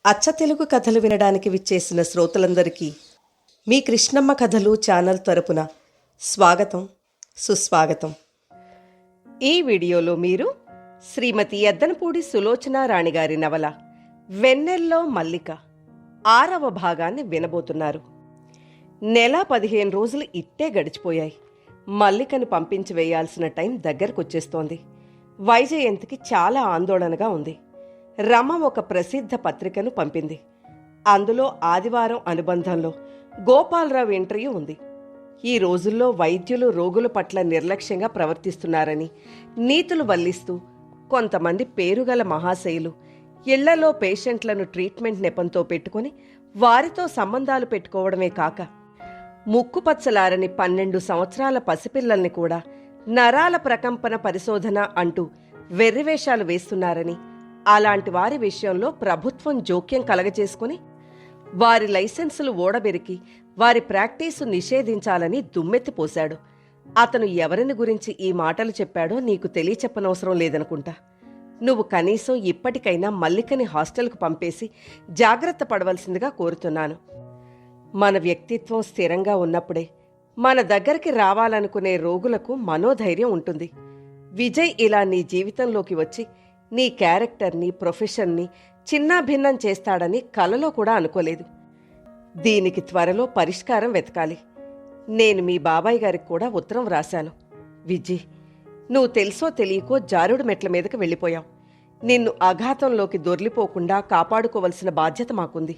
అచ్చ తెలుగు కథలు వినడానికి విచ్చేసిన శ్రోతలందరికీ మీ కృష్ణమ్మ కథలు ఛానల్ తరపున స్వాగతం, సుస్వాగతం. ఈ వీడియోలో మీరు శ్రీమతి ఎద్దనపూడి సులోచన రాణి గారి నవల వెన్నెల్లో మల్లిక 6వ భాగాన్ని వినబోతున్నారు. నెల 15 రోజులు ఇట్టే గడిచిపోయాయి. మల్లికను పంపించి వేయాల్సిన టైం దగ్గరకొచ్చేస్తోంది. వైజయంతికి చాలా ఆందోళనగా ఉంది. రమ ఒక ప్రసిద్ధ పత్రికను పంపింది. అందులో ఆదివారం అనుబంధంలో గోపాలరావు ఇంటర్వ్యూ ఉంది. ఈ రోజుల్లో వైద్యులు రోగుల పట్ల నిర్లక్ష్యంగా ప్రవర్తిస్తున్నారని నీతులు వల్లిస్తూ కొంతమంది పేరుగల మహాశయులు ఇళ్లలో పేషెంట్లను ట్రీట్మెంట్ నెపంతో పెట్టుకుని వారితో సంబంధాలు పెట్టుకోవడమే కాక ముక్కుపచ్చలారని 12 సంవత్సరాల పసిపిల్లల్ని కూడా నరాల ప్రకంపన పరిశోధన అంటూ వెర్రివేషాలు వేస్తున్నారని, అలాంటి వారి విషయంలో ప్రభుత్వం జోక్యం కలగజేసుకుని వారి లైసెన్సులు ఓడబెరికి వారి ప్రాక్టీసు నిషేధించాలని దుమ్మెత్తిపోశాడు. అతను ఎవరిని గురించి ఈ మాటలు చెప్పాడో నీకు తెలియచెప్పనవసరం లేదనుకుంటా. నువ్వు కనీసం ఇప్పటికైనా మల్లికని హాస్టల్కు పంపేసి జాగ్రత్త పడవలసిందిగా కోరుతున్నాను. మన వ్యక్తిత్వం స్థిరంగా ఉన్నప్పుడే మన దగ్గరికి రావాలనుకునే రోగులకు మనోధైర్యం ఉంటుంది. విజయ్ ఇలా నీ జీవితంలోకి వచ్చి నీ క్యారెక్టర్ని, ప్రొఫెషన్ని చిన్నాభిన్నం చేస్తాడని కలలో కూడా అనుకోలేదు. దీనికి త్వరలో పరిష్కారం వెతకాలి. నేను మీ బాబాయ్ గారికి కూడా ఉత్తరం వ్రాశాను. విజయ్, నువ్వు తెలుసో తెలియకో జారుడు మెట్ల మీదకి వెళ్ళిపోయావు. నిన్ను అఘాతంలోకి దొర్లిపోకుండా కాపాడుకోవలసిన బాధ్యత మాకుంది.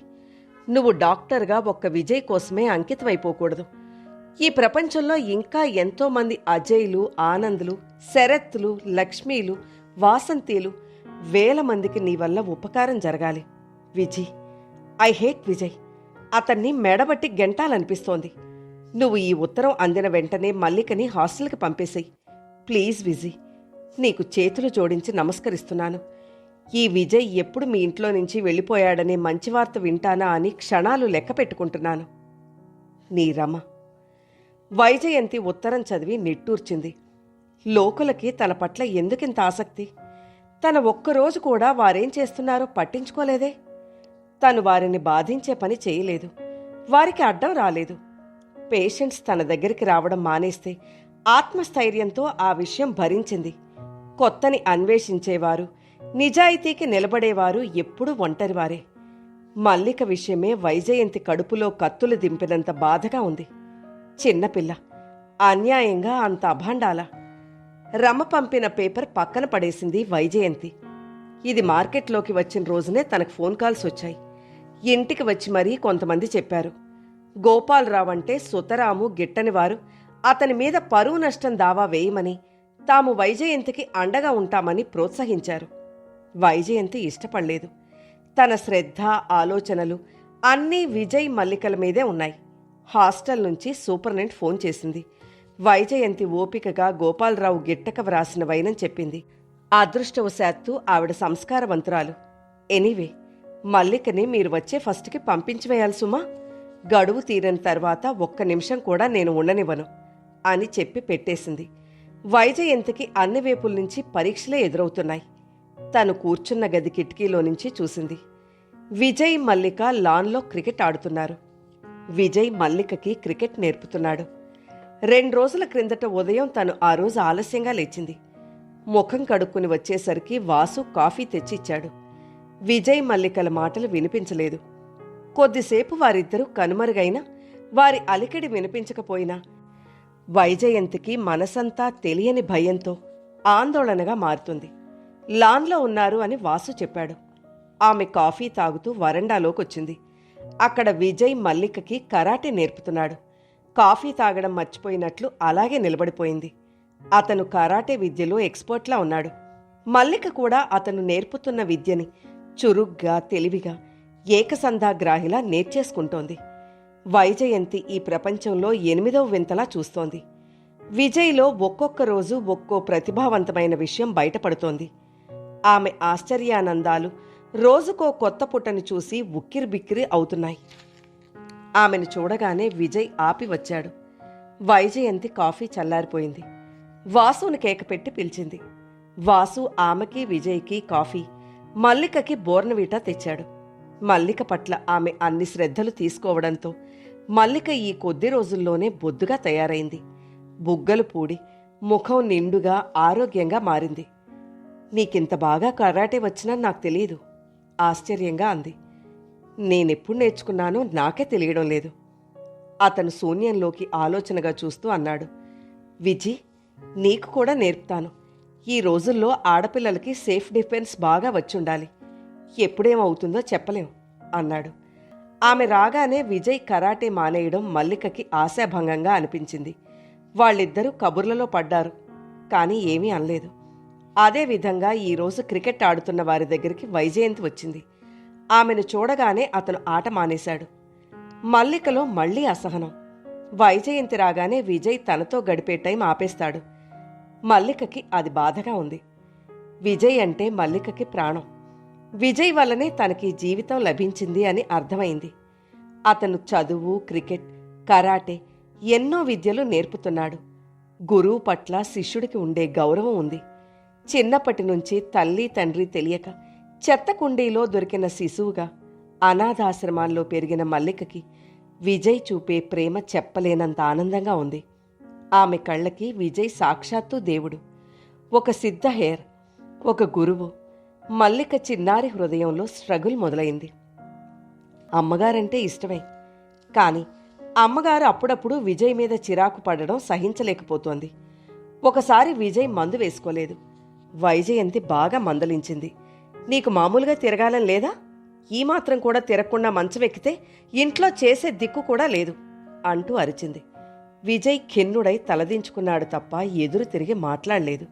నువ్వు డాక్టర్గా ఒక్క విజయ్ కోసమే అంకితమైపోకూడదు. ఈ ప్రపంచంలో ఇంకా ఎంతోమంది అజయ్లు, ఆనందులు, శరత్లు, లక్ష్మీలు, వాసంతీలు, వేల మందికి నీ వల్ల ఉపకారం జరగాలి. Vijay, I hate Vijay. అతన్ని మెడబట్టి గెంటాలనిపిస్తోంది. నువ్వు ఈ ఉత్తరం అందిన వెంటనే మల్లికని హాస్టల్కి పంపేసేయి. ప్లీజ్ విజయ్, నీకు చేతులు జోడించి నమస్కరిస్తున్నాను. ఈ విజయ్ ఎప్పుడు మీ ఇంట్లో నుంచి వెళ్ళిపోయాడనే మంచి వార్త వింటానా అని క్షణాలు లెక్క పెట్టుకుంటున్నాను. నీ రమ. వైజయంతి ఉత్తరం చదివి నిట్టూర్చింది. లోకులకి తన పట్ల ఎందుకింత ఆసక్తి? తన ఒక్కరోజు కూడా వారేం చేస్తున్నారో పట్టించుకోలేదే. తను వారిని బాధించే పని చేయలేదు, వారికి అడ్డం రాలేదు. పేషెంట్స్ తన దగ్గరికి రావడం మానేస్తే ఆత్మస్థైర్యంతో ఆ విషయం భరించింది. కొత్తని అన్వేషించేవారు, నిజాయితీకి నిలబడేవారు ఎప్పుడూ ఒంటరివారే. మల్లిక విషయమే వైజయంతి కడుపులో కత్తులు దింపినంత బాధగా ఉంది. చిన్నపిల్ల, అన్యాయంగా అంత అభాండాలా? రమ పంపిన పేపర్ పక్కన పడేసింది వైజయంతి. ఇది మార్కెట్లోకి వచ్చిన రోజునే తనకు ఫోన్ కాల్స్ వచ్చాయి. ఇంటికి వచ్చి మరీ కొంతమంది చెప్పారు. గోపాలరావు అంటే సుతరాము గిట్టనివారు, అతని మీద పరువు నష్టం దావా వేయమని, తాము వైజయంతికి అండగా ఉంటామని ప్రోత్సహించారు. వైజయంతి ఇష్టపడలేదు. తన శ్రద్ధ, ఆలోచనలు అన్నీ విజయ్, మల్లికల మీదే ఉన్నాయి. హాస్టల్ నుంచి సూపరింటెండెంట్ ఫోన్ చేసింది. వైజయంతి ఓపికగా గోపాలరావు గిట్టక వ్రాసిన వైనం చెప్పింది. అదృష్టవశాత్తు ఆవిడ సంస్కారవంతురాలు. ఎనీవే, మల్లికని మీరు వచ్చే ఫస్ట్కి పంపించి వేయాలి సుమా. గడువు తీరని తర్వాత ఒక్క నిమిషం కూడా నేను ఉండనివ్వను అని చెప్పి పెట్టేసింది. వైజయంతికి అన్ని వైపుల నుంచి పరీక్షలే ఎదురవుతున్నాయి. తను కూర్చున్న గది కిటికీలో నుంచి చూసింది. విజయ్, మల్లిక లాన్లో క్రికెట్ ఆడుతున్నారు. విజయ్ మల్లికకి క్రికెట్ నేర్పుతున్నాడు. 2 రోజుల క్రిందట ఉదయం తను ఆ రోజు ఆలస్యంగా లేచింది. ముఖం కడుక్కుని వచ్చేసరికి వాసు కాఫీ తెచ్చిచ్చాడు. విజయ్, మల్లికల మాటలు వినిపించలేదు. కొద్దిసేపు వారిద్దరూ కనుమరుగైనా వారి అలికిడి వినిపించకపోయినా వైజయంతికి మనసంతా తెలియని భయంతో ఆందోళనగా మారుతుంది. లాన్లో ఉన్నారు అని వాసు చెప్పాడు. ఆమె కాఫీ తాగుతూ వరండాలోకొచ్చింది. అక్కడ విజయ్ మల్లికకి కరాటే నేర్పుతున్నాడు. కాఫీ తాగడం మర్చిపోయినట్లు అలాగే నిలబడిపోయింది. అతను కరాటే విద్యలో ఎక్స్పర్ట్లా ఉన్నాడు. మల్లిక కూడా అతను నేర్పుతున్న విద్యని చురుగ్గా, తెలివిగా, ఏకసంధాగ్రాహిలా నేర్చేసుకుంటోంది. వైజయంతి ఈ ప్రపంచంలో 8వ వింతలా చూస్తోంది. విజయ్లో ఒక్కొక్క రోజు ఒక్కో ప్రతిభావంతమైన విషయం బయటపడుతోంది. ఆమె ఆశ్చర్యానందాలు రోజుకో కొత్త పుట్టని చూసి ఉక్కిరిబిక్కిరి అవుతున్నాయి. ఆమెను చూడగానే విజయ్ ఆపి వచ్చాడు. వైజయంతి కాఫీ చల్లారిపోయింది. వాసుని కేక పెట్టి పిలిచింది. వాసు ఆమెకి, విజయ్కి కాఫీ, మల్లికకి బోర్నవీటా తెచ్చాడు. మల్లిక పట్ల ఆమె అన్ని శ్రద్ధలు తీసుకోవడంతో మల్లిక ఈ కొద్ది రోజుల్లోనే బొద్దుగా తయారైంది. బుగ్గలు పూడి ముఖం నిండుగా ఆరోగ్యంగా మారింది. నీకింత బాగా కరాటే వచ్చినా నాకు తెలియదు ఆశ్చర్యంగా అంది. నేనెప్పుడు నేర్చుకున్నానో నాకే తెలియడం లేదు. అతను శూన్యంలోకి ఆలోచనగా చూస్తూ అన్నాడు. విజి, నీకు కూడా నేర్పుతాను. ఈ రోజుల్లో ఆడపిల్లలకి సెల్ఫ్ డిఫెన్స్ బాగా వచ్చుండాలి. ఎప్పుడేమవుతుందో చెప్పలేం అన్నాడు. ఆమె రాగానే విజయ్ కరాటే మానేయడం మల్లికకి ఆశాభంగంగా అనిపించింది. వాళ్ళిద్దరూ కబుర్లలో పడ్డారు, కానీ ఏమీ అనలేదు. అదేవిధంగా ఈరోజు క్రికెట్ ఆడుతున్న వారి దగ్గరికి వైజయంతి వచ్చింది. ఆమెను చూడగానే అతను ఆట మానేశాడు. మల్లికలో మళ్లీ అసహనం. వైజయంతి రాగానే విజయ్ తనతో గడిపే టైం ఆపేస్తాడు. మల్లికకి అది బాధగా ఉంది. విజయ్ అంటే మల్లికకి ప్రాణం. విజయ్ వల్లనే తనకి జీవితం లభించింది అని అర్థమైంది. అతను చదువు, క్రికెట్, కరాటే ఎన్నో విద్యలు నేర్పుతున్నాడు. గురువు పట్ల శిష్యుడికి ఉండే గౌరవం ఉంది. చిన్నప్పటి నుంచి తల్లి తండ్రి తెలియక చెత్త కుండీలో దొరికిన శిశువుగా అనాథాశ్రమాల్లో పెరిగిన మల్లికకి విజయ్ చూపే ప్రేమ చెప్పలేనంత ఆనందంగా ఉంది. ఆమె కళ్ళకి విజయ్ సాక్షాత్తు దేవుడు. ఒక సిద్ధ హెయిర్, ఒక గురువు. మల్లిక చిన్నారి హృదయంలో స్ట్రగుల్ మొదలైంది. అమ్మగారంటే ఇష్టమే, కానీ అమ్మగారు అప్పుడప్పుడు విజయ్ మీద చిరాకు పడడం సహించలేకపోతోంది. ఒకసారి విజయ్ మందు వేసుకోలేదు. వైజయంతి బాగా మందలించింది. నీకు మామూలుగా తిరగాలని లేదా? ఈ మాత్రం కూడా తిరగకుండా మంచమెక్కితే ఇంట్లో చేసే దిక్కు కూడా లేదు అంటూ అరిచింది. విజయ్ ఖిన్నుడై తలదించుకున్నాడు తప్ప ఎదురు తిరిగి మాట్లాడలేదు.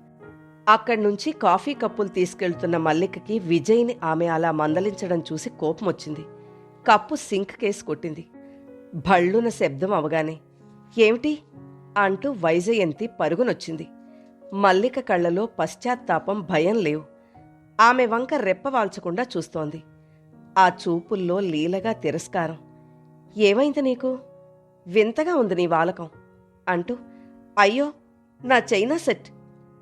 అక్కడ్నుంచి కాఫీ కప్పులు తీసుకెళ్తున్న మల్లికకి విజయ్ని ఆమె అలా మందలించడం చూసి కోపమొచ్చింది. కప్పు సింక్ కేసి కొట్టింది. భళ్ళున శబ్దం అవగానే ఏమిటి అంటూ వైజయంతి పరుగునొచ్చింది. మల్లిక కళ్లలో పశ్చాత్తాపం, భయం లేవు. ఆమె వంక రెప్పవాల్చకుండా చూస్తోంది. ఆ చూపుల్లో లీలగా తిరస్కారం. ఏమైంది నీకు? వింతగా ఉంది నీ వాలకం అంటూ అయ్యో నా చైనా సెట్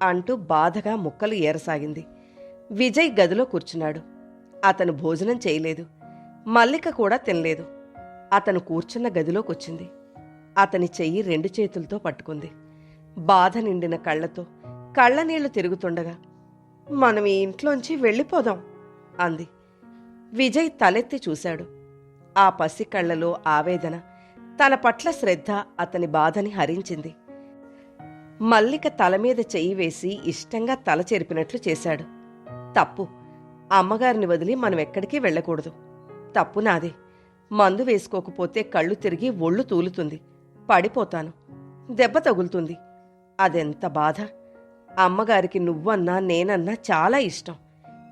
అంటూ బాధగా ముక్కలు ఏరసాగింది. విజయ్ గదిలో కూర్చున్నాడు. అతను భోజనం చేయలేదు. మల్లిక కూడా తినలేదు. అతను కూర్చున్న గదిలోకొచ్చింది. అతని చెయ్యి 2 చేతులతో పట్టుకుంది. బాధ నిండిన కళ్లతో కళ్ళనీళ్లు తిరుగుతుండగా మనం ఈ ఇంట్లోంచి వెళ్ళిపోదాం అంది. విజయ్ తలెత్తి చూశాడు. ఆ పసి కళ్లలో ఆవేదన, తన పట్ల శ్రద్ధ అతని బాధని హరించింది. మల్లిక తలమీద చెయ్యి వేసి ఇష్టంగా తల చెరిపినట్లు చేశాడు. తప్పు. అమ్మగారిని వదిలి మనం ఎక్కడికి వెళ్ళకూడదు. తప్పు నాదే. మందు వేసుకోకపోతే కళ్ళు తిరిగి ఒళ్ళు తూలుతుంది. పడిపోతాను. దెబ్బ తగులుతుంది. అదెంత బాధ. అమ్మగారికి నువ్వన్నా నేనన్నా చాలా ఇష్టం.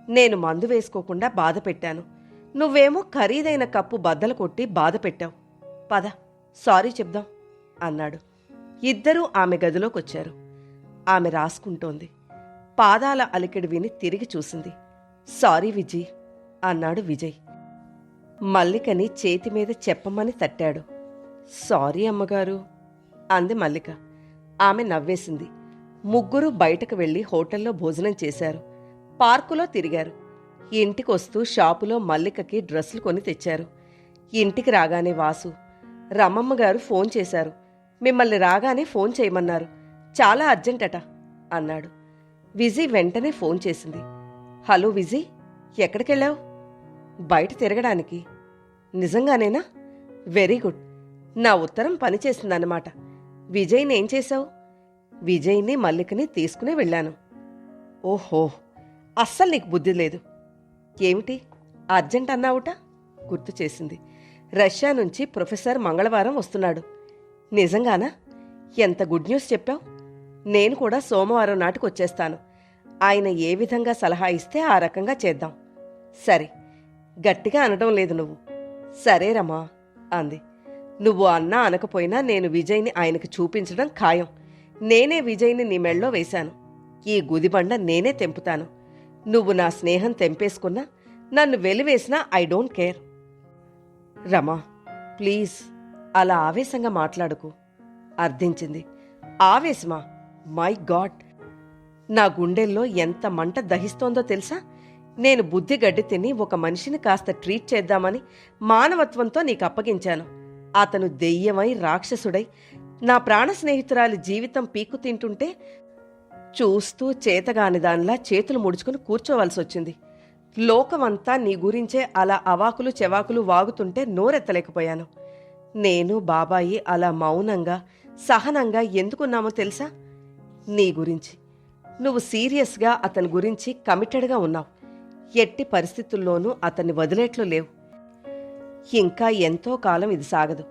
నేను మందు వేసుకోకుండా బాధ పెట్టాను. నువ్వేమో ఖరీదైన కప్పు బద్దలు కొట్టి బాధ పెట్టావు. పద, సారీ చెప్దాం అన్నాడు. ఇద్దరూ ఆమె గదిలోకొచ్చారు. ఆమె రాసుకుంటోంది. పాదాల అలికిడి విని తిరిగి చూసింది. సారీ విజయ్ అన్నాడు విజయ్. మల్లికని చేతిమీద చెప్పమని తట్టాడు. సారీ అమ్మగారు అంది మల్లిక. ఆమె నవ్వేసింది. ముగ్గురు బయటకు వెళ్లి హోటల్లో భోజనం చేశారు. పార్కులో తిరిగారు. ఇంటికొస్తూ షాపులో మల్లికకి డ్రెస్సులు కొని తెచ్చారు. ఇంటికి రాగానే వాసు, రమమ్మగారు ఫోన్ చేశారు. మిమ్మల్ని రాగానే ఫోన్ చేయమన్నారు. చాలా అర్జెంటట అన్నాడు. విజయ్ వెంటనే ఫోన్ చేసింది. హలో విజయ్, ఎక్కడికెళ్ళావు? బయట తిరగడానికి. నిజంగానేనా? Very good. నా ఉత్తరం పనిచేసిందన్నమాట. విజయ్ని ఏం చేశావు? విజయ్ని మల్లికని తీసుకునే వెళ్ళాను. ఓహో, అస్సలు నీకు బుద్ధి లేదు. ఏమిటి అర్జెంట్ అన్నావుట? గుర్తు చేసింది. రష్యా నుంచి ప్రొఫెసర్ మంగళవారం వస్తున్నాడు. నిజంగానా? ఎంత గుడ్ న్యూస్ చెప్పావు. నేను కూడా సోమవారం నాటికి వచ్చేస్తాను. ఆయన ఏ విధంగా సలహా ఇస్తే ఆ రకంగా చేద్దాం. సరే. గట్టిగా అనడం లేదు నువ్వు. సరే రమా అంది. నువ్వు అన్నా అనకపోయినా నేను విజయ్ని ఆయనకు చూపించడం ఖాయం. నేనే విజయ్ని నీ మెళ్ళో వేశాను. ఈ గుదిబండ నేనే తెంపుతాను. నువ్వు నా స్నేహం తెంపేసుకున్నా, నన్ను వెలివేసినా I don't care. Rama please అలా ఆవేశంగా మాట్లాడుకు అర్థించింది. ఆవేశమా? మై గాడ్, నా గుండెల్లో ఎంత మంట దహిస్తోందో తెలుసా? నేను బుద్ధి గడ్డి తిని ఒక మనిషిని కాస్త ట్రీట్ చేద్దామని మానవత్వంతో నీకు అప్పగించాను. అతను దెయ్యమై రాక్షసుడై నా ప్రాణ స్నేహితురాలి జీవితం పీక్కు తింటుంటే చూస్తూ చేతగాని దానిలా చేతులు ముడుచుకుని కూర్చోవలసొచ్చింది. లోకమంతా నీ గురించే అలా అవాకులు చెవాకులు వాగుతుంటే నోరెత్తలేకపోయాను. నేను బాబాయి అలా మౌనంగా సహనంగా ఎందుకున్నామో తెలుసా? నీ గురించి. నువ్వు సీరియస్గా అతని గురించి కమిటెడ్గా ఉన్నావు. ఎట్టి పరిస్థితుల్లోనూ అతన్ని వదిలేట్లు లేవు. ఇంకా ఎంతో కాలం ఇది సాగదు.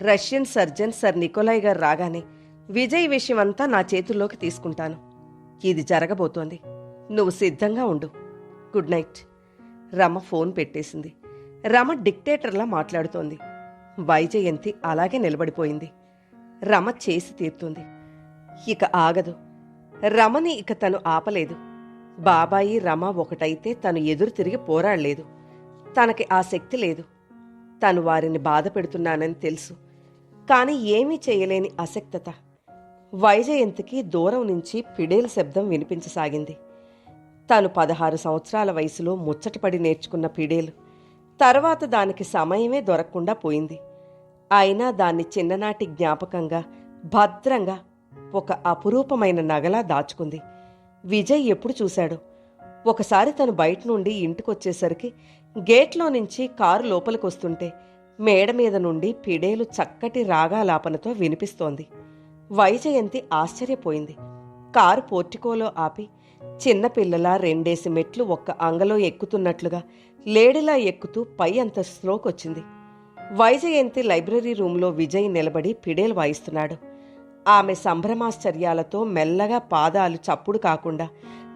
రష్యన్ సర్జన్ సర్ నికోలాయ్ గారు రాగానే విజయ్ విషయమంతా నా చేతుల్లోకి తీసుకుంటాను. ఇది జరగబోతోంది. నువ్వు సిద్ధంగా ఉండు. Good night. రమ ఫోన్ పెట్టేసింది. రమ డిక్టేటర్లా మాట్లాడుతోంది. వైజయంతి అలాగే నిలబడిపోయింది. రమ చేసి తీరుతుంది. ఇక ఆగదు. రమని ఇక తను ఆపలేదు. బాబాయి రమ ఒకటైతే తను ఎదురు తిరిగి పోరాడలేదు. తనకి ఆ శక్తి లేదు. తను వారిని బాధ పెడుతున్నానని తెలుసు. కాని ఏమీ చేయలేని అశక్తత. వైజయంతికి దూరం నుంచి పిడేల శబ్దం వినిపించసాగింది. తను 16 సంవత్సరాల వయసులో ముచ్చటపడి నేర్చుకున్న పిడేలు తర్వాత దానికి సమయమే దొరకకుండా పోయింది. అయినా దాన్ని చిన్ననాటి జ్ఞాపకంగా భద్రంగా ఒక అపురూపమైన నగలా దాచుకుంది. విజయ్ ఎప్పుడు చూశాడు. ఒకసారి తను బయట నుండి ఇంటికొచ్చేసరికి గేట్లో నుంచి కారు లోపలికొస్తుంటే మేడ మీద నుండి పిడేలు చక్కటి రాగాలాపనతో వినిపిస్తోంది. వైజయంతి ఆశ్చర్యపోయింది. కారు పోర్టికోలో ఆపి చిన్నపిల్లలా 2 మెట్లు ఒక్క అంగలో ఎక్కుతున్నట్లుగా లేడిలా ఎక్కుతూ పై అంతస్తులోకొచ్చింది. వైజయంతి లైబ్రరీ రూంలో విజయ్ నిలబడి పిడేలు వాయిస్తున్నాడు. ఆమె సంభ్రమాశ్చర్యాలతో మెల్లగా పాదాలు చప్పుడు కాకుండా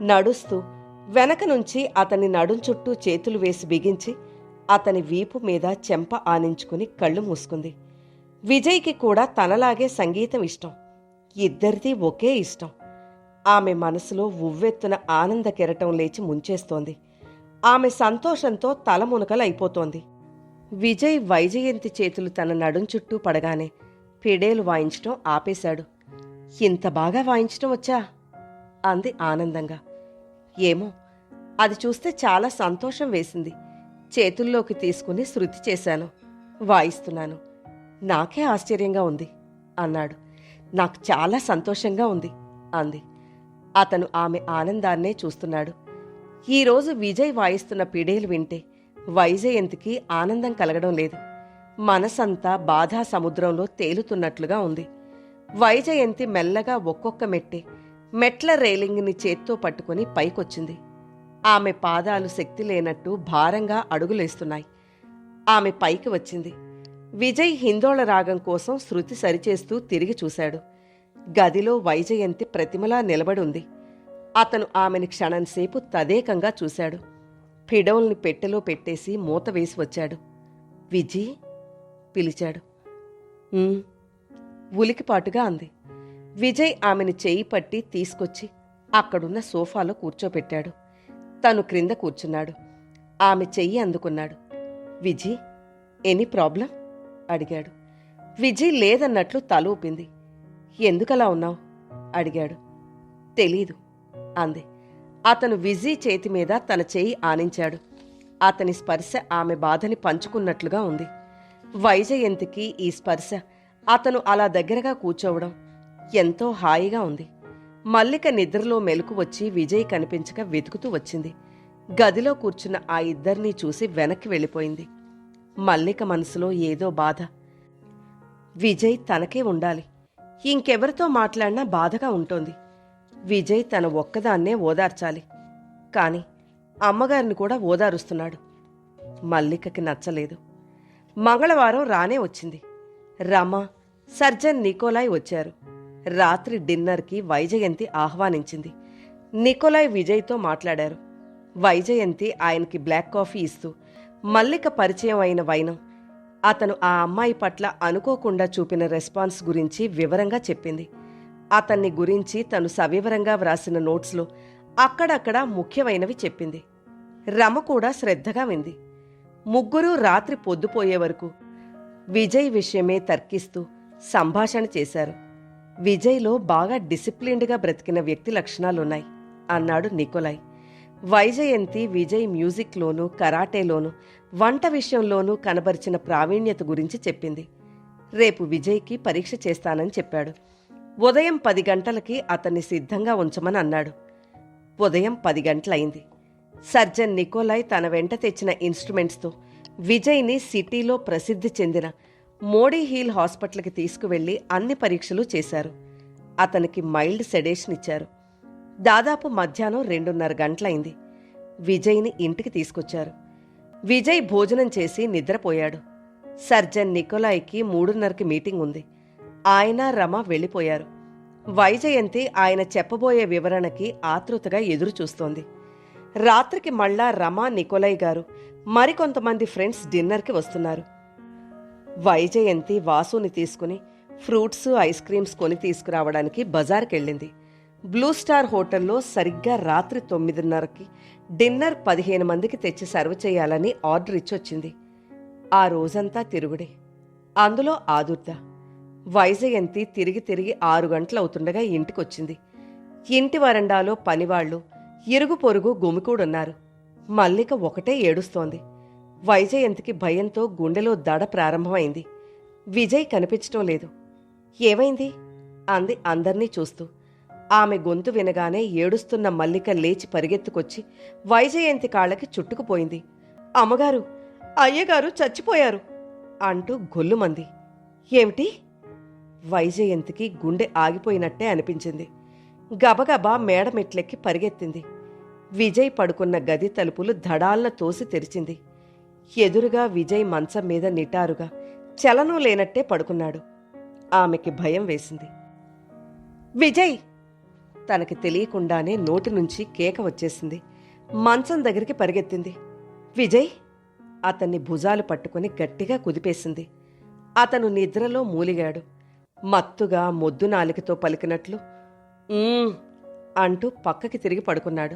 నడుస్తూ వెనక నుంచి అతని నడుం చుట్టూ చేతులు వేసి బిగించి అతని వీపు మీద చెంప ఆనించుకుని కళ్ళు మూసుకుంది. విజయ్కి కూడా తనలాగే సంగీతం ఇష్టం. ఇద్దరిది ఒకే ఇష్టం. ఆమె మనసులో ఉవ్వెత్తున ఆనంద కెరటం లేచి ముంచేస్తోంది. ఆమె సంతోషంతో తలమునకలైపోతోంది. విజయ్ వైజయంతి చేతులు తన నడుం చుట్టూ పడగానే పిడేలు వాయించటం ఆపేశాడు. ఇంత బాగా వాయించటం వచ్చా? అంది ఆనందంగా. ఏమో, అది చూస్తే చాలా సంతోషం వేసింది. చేతుల్లోకి తీసుకుని శృతి చేశాను. వాయిస్తున్నాను. నాకే ఆశ్చర్యంగా ఉంది అన్నాడు. నాకు చాలా సంతోషంగా ఉంది అంది. అతను ఆమె ఆనందాన్నే చూస్తున్నాడు. ఈరోజు విజయ్ వాయిస్తున్న పిడేలు వింటే వైజయంతికి ఆనందం కలగడం లేదు. మనసంతా బాధా సముద్రంలో తేలుతున్నట్లుగా ఉంది. వైజయంతి మెల్లగా ఒక్కొక్క మెట్ల రైలింగ్ని చేత్తో పట్టుకుని పైకొచ్చింది. ఆమె పాదాలు శక్తి లేనట్టు భారంగా అడుగులేస్తున్నాయి. ఆమె పైకి వచ్చింది. విజయ్ హిందోళ రాగం కోసం శృతి సరిచేస్తూ తిరిగి చూశాడు. గదిలో వైజయంతి ప్రతిమలా నిలబడి ఉంది. అతను ఆమెని క్షణంసేపు తదేకంగా చూశాడు. పిడోల్ని పెట్టెలో పెట్టేసి మూత వేసి వచ్చాడు. విజీ పిలిచాడు. ఉలికిపాటుగా అంది. విజయ్ ఆమెను చేయి పట్టి తీసుకొచ్చి అక్కడున్న సోఫాలో కూర్చోపెట్టాడు. తను క్రింద కూర్చున్నాడు. ఆమె చెయ్యి అందుకున్నాడు. విజీ, ఎనీ ప్రాబ్లం అడిగాడు. విజయ్ లేదన్నట్లు తల ఊపింది. ఎందుకలా ఉన్నావు అడిగాడు. తెలీదు అంది. అతను విజయ్ చేతి మీద తన చెయ్యి ఆనించాడు. అతని స్పర్శ ఆమె బాధని పంచుకున్నట్లుగా ఉంది. వైజయంతికి ఈ స్పర్శ, అతను అలా దగ్గరగా కూర్చోవడం ఎంతో హాయిగా ఉంది. మల్లిక నిద్రలో మెలకు వచ్చి విజయ్ కనిపించక వెతుకుతూ వచ్చింది. గదిలో కూర్చున్న ఆ ఇద్దరినీ చూసి వెనక్కి వెళ్ళిపోయింది. మల్లిక మనసులో ఏదో బాధ. విజయ్ తనకే ఉండాలి. ఇంకెవరితో మాట్లాడినా బాధగా ఉంటోంది. విజయ్ తన ఒక్కదాన్నే ఓదార్చాలి. కాని అమ్మగారిని కూడా ఓదారుస్తున్నాడు. మల్లికకి నచ్చలేదు. మంగళవారం రానే వచ్చింది. రమ, సర్జన్ నికోలాయ్ వచ్చారు. రాత్రి డిన్నర్కి వైజయంతి ఆహ్వానించింది. నికోలాయ్ విజయ్తో మాట్లాడారు. వైజయంతి ఆయనకి బ్లాక్ కాఫీ ఇస్తూ మల్లిక పరిచయం అయిన వైనం, అతను ఆ అమ్మాయి పట్ల అనుకోకుండా చూపిన రెస్పాన్స్ గురించి వివరంగా చెప్పింది. అతన్ని గురించి తను సవివరంగా వ్రాసిన నోట్స్లో అక్కడక్కడ ముఖ్యమైనవి చెప్పింది. రమ కూడా శ్రద్ధగా వింది. ముగ్గురూ రాత్రి పొద్దుపోయే వరకు విజయ్ విషయమే తర్కిస్తూ సంభాషణ చేశారు. విజయ్లో బాగా డిసిప్లిన్డ్గా బ్రతికిన వ్యక్తి లక్షణాలున్నాయి అన్నాడు నికోలాయ్. వైజయంతి విజయ్ మ్యూజిక్లోనూ కరాటేలోనూ వంట విషయంలోనూ కనబరిచిన ప్రావీణ్యత గురించి చెప్పింది. రేపు విజయ్కి పరీక్ష చేస్తానని చెప్పాడు. ఉదయం 10 గంటలకి అతన్ని సిద్ధంగా ఉంచమని అన్నాడు. ఉదయం 10 గంటలైంది. సర్జన్ నికోలాయ్ తన వెంట తెచ్చిన ఇన్స్ట్రుమెంట్స్తో విజయ్ని సిటీలో ప్రసిద్ధి చెందిన మోడీ హీల్ హాస్పిటల్కి తీసుకువెళ్లి అన్ని పరీక్షలు చేశారు. అతనికి మైల్డ్ సెడేషన్ ఇచ్చారు. దాదాపు మధ్యాహ్నం 2:30 గంటలైంది. విజయ్ని ఇంటికి తీసుకొచ్చారు. విజయ్ భోజనం చేసి నిద్రపోయాడు. సర్జన్ నికోలాయ్కి 3:30కి మీటింగ్ ఉంది. ఆయన రమ వెళ్ళిపోయారు. వైజయంతి ఆయన చెప్పబోయే వివరణకి ఆతృతగా ఎదురు చూస్తోంది. రాత్రికి మళ్ళా రమ, నికోలాయ్ గారు మరికొంతమంది ఫ్రెండ్స్ డిన్నర్కి వస్తున్నారు. వైజయంతి వాసుని తీసుకుని ఫ్రూట్స్, ఐస్ క్రీమ్స్ కొని తీసుకురావడానికి బజార్కెళ్ళింది. బ్లూ స్టార్ హోటల్లో సరిగ్గా రాత్రి 9:30కి డిన్నర్ 15 మందికి తెచ్చి సర్వ్ చేయాలని ఆర్డర్ ఇచ్చొచ్చింది. ఆ రోజంతా తిరుగుడే, అందులో ఆదుర్ద. వైజయంతి తిరిగి 6 గంటలవుతుండగా ఇంటికొచ్చింది. ఇంటి వరండాలో పనివాళ్లు, ఇరుగు పొరుగు గుమికూడున్నారు. మల్లిక ఒకటే ఏడుస్తోంది. వైజయంతికి భయంతో గుండెలో దడ ప్రారంభమైంది. విజయ్ కనిపించటం లేదు. ఏమైంది అంది అందర్నీ చూస్తూ. ఆమె గొంతు వినగానే ఏడుస్తున్న మల్లిక లేచి పరిగెత్తుకొచ్చి వైజయంతి కాళ్ళకి చుట్టుకుపోయింది. అమ్మగారు, అయ్యగారు చచ్చిపోయారు అంటూ గొల్లుమంది. ఏమిటి? వైజయంతికి గుండె ఆగిపోయినట్టే అనిపించింది. గబగబా మేడమెట్లెక్కి పరిగెత్తింది. విజయ్ పడుకున్న గది తలుపులు ధడాల్న తోసి తెరిచింది. ఎదురుగా విజయ్ మంచం మీద నిటారుగా చలనం లేనట్టే పడుకున్నాడు. ఆమెకి భయం వేసింది. విజయ్! తనకి తెలియకుండానే నోటి నుంచి కేక వచ్చేసింది. మంచం దగ్గరికి పరిగెత్తింది. విజయ్! అతన్ని భుజాలు పట్టుకుని గట్టిగా కుదిపేసింది. అతను నిద్రలో మూలిగాడు. మత్తుగా మొద్దు నాలికతో పలికినట్లు అంటూ పక్కకి తిరిగి పడుకున్నాడు.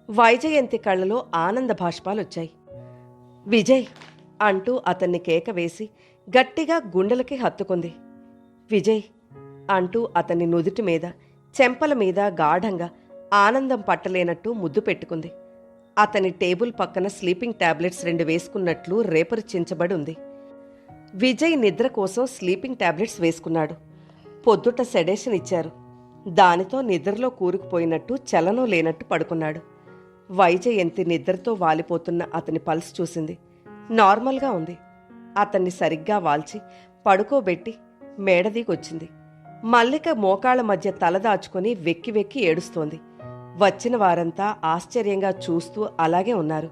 వైజయంతి కళ్ళలో ఆనంద భాష్పాలొచ్చాయి. విజయ్! అంటూ అతన్ని కేక వేసి గట్టిగా గుండెలకి హత్తుకుంది. విజయ్! అంటూ అతన్ని నుదుటి మీద, చెంపల మీద గాఢంగా ఆనందం పట్టలేనట్టు ముద్దు పెట్టుకుంది. అతని టేబుల్ పక్కన స్లీపింగ్ టాబ్లెట్స్ 2 వేసుకున్నట్లు రేపరు చించబడి ఉంది. విజయ్ నిద్ర కోసం స్లీపింగ్ టాబ్లెట్స్ వేసుకున్నాడు. పొద్దుట సెడేషన్ ఇచ్చారు. దానితో నిద్రలో కూరుకుపోయినట్టు చలనం లేనట్టు పడుకున్నాడు. వైజయంతి నిద్రతో వాలిపోతున్న అతని పల్స్ చూసింది. నార్మల్గా ఉంది. అతన్ని సరిగ్గా వాల్చి పడుకోబెట్టి మేడదీకొచ్చింది. మల్లిక మోకాళ్ల మధ్య తల దాచుకుని వెక్కి వెక్కి ఏడుస్తోంది. వచ్చిన వారంతా ఆశ్చర్యంగా చూస్తూ అలాగే ఉన్నారు.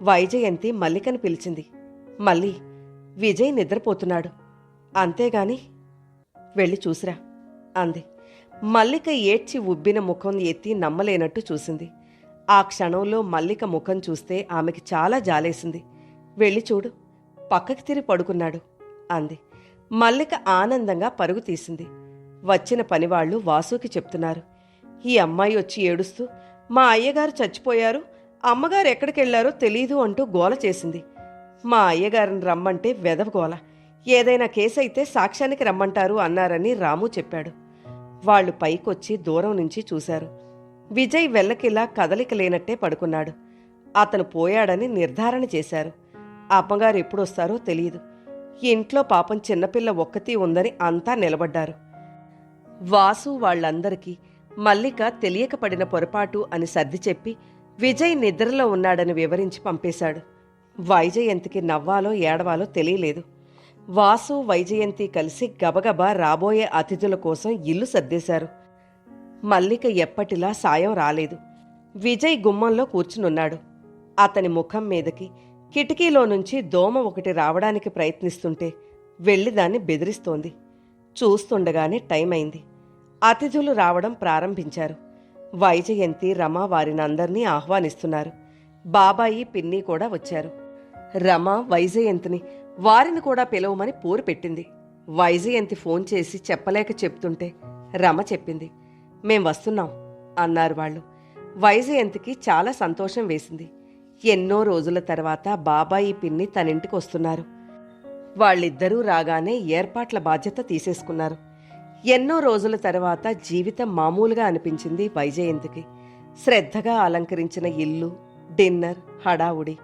వైజయంతి మల్లికను పిలిచింది. మళ్ళీ విజయ్ నిద్రపోతున్నాడు. అంతేగాని వెళ్ళి చూసిరా అంది. మల్లిక ఏడ్చి ఉబ్బిన ముఖం ఎత్తి నమ్మలేనట్టు చూసింది. ఆ క్షణంలో మల్లిక ముఖం చూస్తే ఆమెకి చాలా జాలేసింది. వెళ్ళి చూడు, పక్కకి తిరిగి పడుకున్నాడు అంది. మల్లిక ఆనందంగా పరుగు తీసింది. వచ్చిన పనివాళ్లు వాసుకి చెప్తున్నారు. ఈ అమ్మాయి వచ్చి ఏడుస్తూ మా అయ్యగారు చచ్చిపోయారు, అమ్మగారు ఎక్కడికెళ్లారో తెలీదు అంటూ గోల చేసింది. మా అయ్యగారిని రమ్మంటే వెదవగోల, ఏదైనా కేసైతే సాక్ష్యానికి రమ్మంటారు అన్నారని రాము చెప్పాడు. వాళ్లు పైకొచ్చి దూరం నుంచి చూశారు. విజయ్ వెల్లకిలా కదలిక లేనట్టే పడుకున్నాడు. అతను పోయాడని నిర్ధారణ చేశారు. అమ్మగారు ఎప్పుడొస్తారో తెలియదు. ఇంట్లో పాపం చిన్నపిల్ల ఒక్కతీ ఉందని అంతా నిలబడ్డారు. వాసు వాళ్లందరికీ మల్లిక తెలియక పడిన పొరపాటు అని సర్ది చెప్పి విజయ్ నిద్రలో ఉన్నాడని వివరించి పంపేశాడు. వైజయంతికి నవ్వాలో ఏడవాలో తెలియలేదు. వాసు, వైజయంతి కలిసి గబగబా రాబోయే అతిథుల కోసం ఇల్లు సర్దేశారు. మల్లిక ఎప్పటిలా సాయం రాలేదు. విజయ్ గుమ్మంలో కూర్చునున్నాడు. అతని ముఖం మీదకి కిటికీలో నుంచి దోమ ఒకటి రావడానికి ప్రయత్నిస్తుంటే వెళ్లి దాన్ని బెదిరిస్తోంది. చూస్తుండగానే టైం అయింది. అతిథులు రావడం ప్రారంభించారు. వైజయంతి, రమ వారినందర్నీ ఆహ్వానిస్తున్నారు. బాబాయి, పిన్ని కూడా వచ్చారు. రమ వైజయంతిని వారిని కూడా పిలవమని పోరు పెట్టింది. వైజయంతి ఫోన్ చేసి చెప్పలేక చెప్తుంటే రమ చెప్పింది. మేం వస్తున్నాం అన్నారు వాళ్ళు. వైజయంతికి చాలా సంతోషం వేసింది. ఎన్నో రోజుల తర్వాత బాబాయి, పిన్ని తనింటికి వస్తున్నారు. వాళ్ళిద్దరూ రాగానే ఏర్పాట్ల బాధ్యత తీసేసుకున్నారు. ఎన్నో రోజుల తర్వాత జీవితం మామూలుగా అనిపించింది వైజయంతికి. శ్రద్ధగా అలంకరించిన ఇల్లు, డిన్నర్, హడావుడి,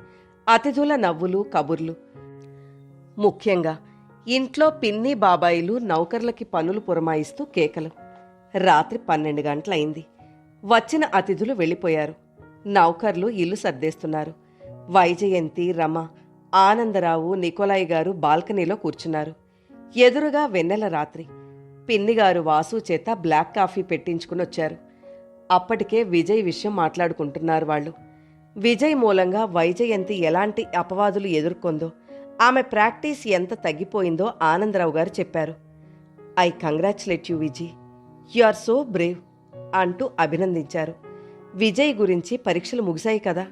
అతిథుల నవ్వులు, కబుర్లు. ముఖ్యంగా ఇంట్లో పిన్ని బాబాయిలు నౌకర్లకి పనులు పురమాయిస్తూ కేకలు. రాత్రి 12 గంటలయింది. వచ్చిన అతిథులు వెళ్ళిపోయారు. నౌకర్లు ఇల్లు సర్దేస్తున్నారు. వైజయంతి, రమ, ఆనందరావు, నికోలాయ్ గారు బాల్కనీలో కూర్చున్నారు. ఎదురుగా వెన్నెల రాత్రి. పిన్నిగారు వాసు చేత బ్లాక్ కాఫీ పెట్టించుకుని వచ్చారు. అప్పటికే విజయ్ విషయం మాట్లాడుకుంటున్నారు వాళ్ళు. విజయ్ మూలంగా వైజయంతి ఎలాంటి అపవాదులు ఎదుర్కొందో, ఆమె ప్రాక్టీస్ ఎంత తగ్గిపోయిందో ఆనందరావు గారు చెప్పారు. I congratulate you Vijay, you are so brave అంటూ అభినందించారు. విజయ్ గురించి పరీక్షలు ముగిశాయి కదా,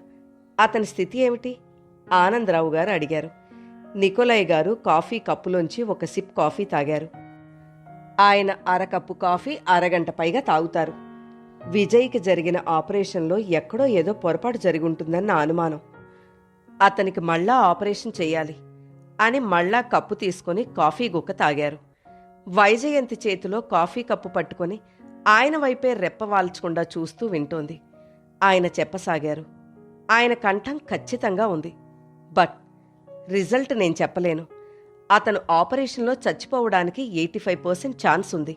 అతని స్థితి ఏమిటి? ఆనందరావు గారు అడిగారు. నికోలాయ్ గారు కాఫీ కప్పులోంచి ఒక సిప్ కాఫీ తాగారు. ఆయన అరకప్పు కాఫీ అరగంట పైగా తాగుతారు. విజయ్కి జరిగిన ఆపరేషన్లో ఎక్కడో ఏదో పొరపాటు జరిగుంటుందన్న అనుమానం. అతనికి మళ్ళా ఆపరేషన్ చెయ్యాలి అని మళ్ళా కప్పు తీసుకుని కాఫీ గుక్క తాగారు. వైజయంతి చేతిలో కాఫీ కప్పు పట్టుకొని ఆయన వైపే రెప్పవాల్చకుండా చూస్తూ వింటోంది. ఆయన చెప్పసాగారు. ఆయన కంఠం ఖచ్చితంగా ఉంది. బట్ రిజల్ట్ నేను చెప్పలేను. అతను ఆపరేషన్లో చచ్చిపోవడానికి 85% ఛాన్స్ ఉంది.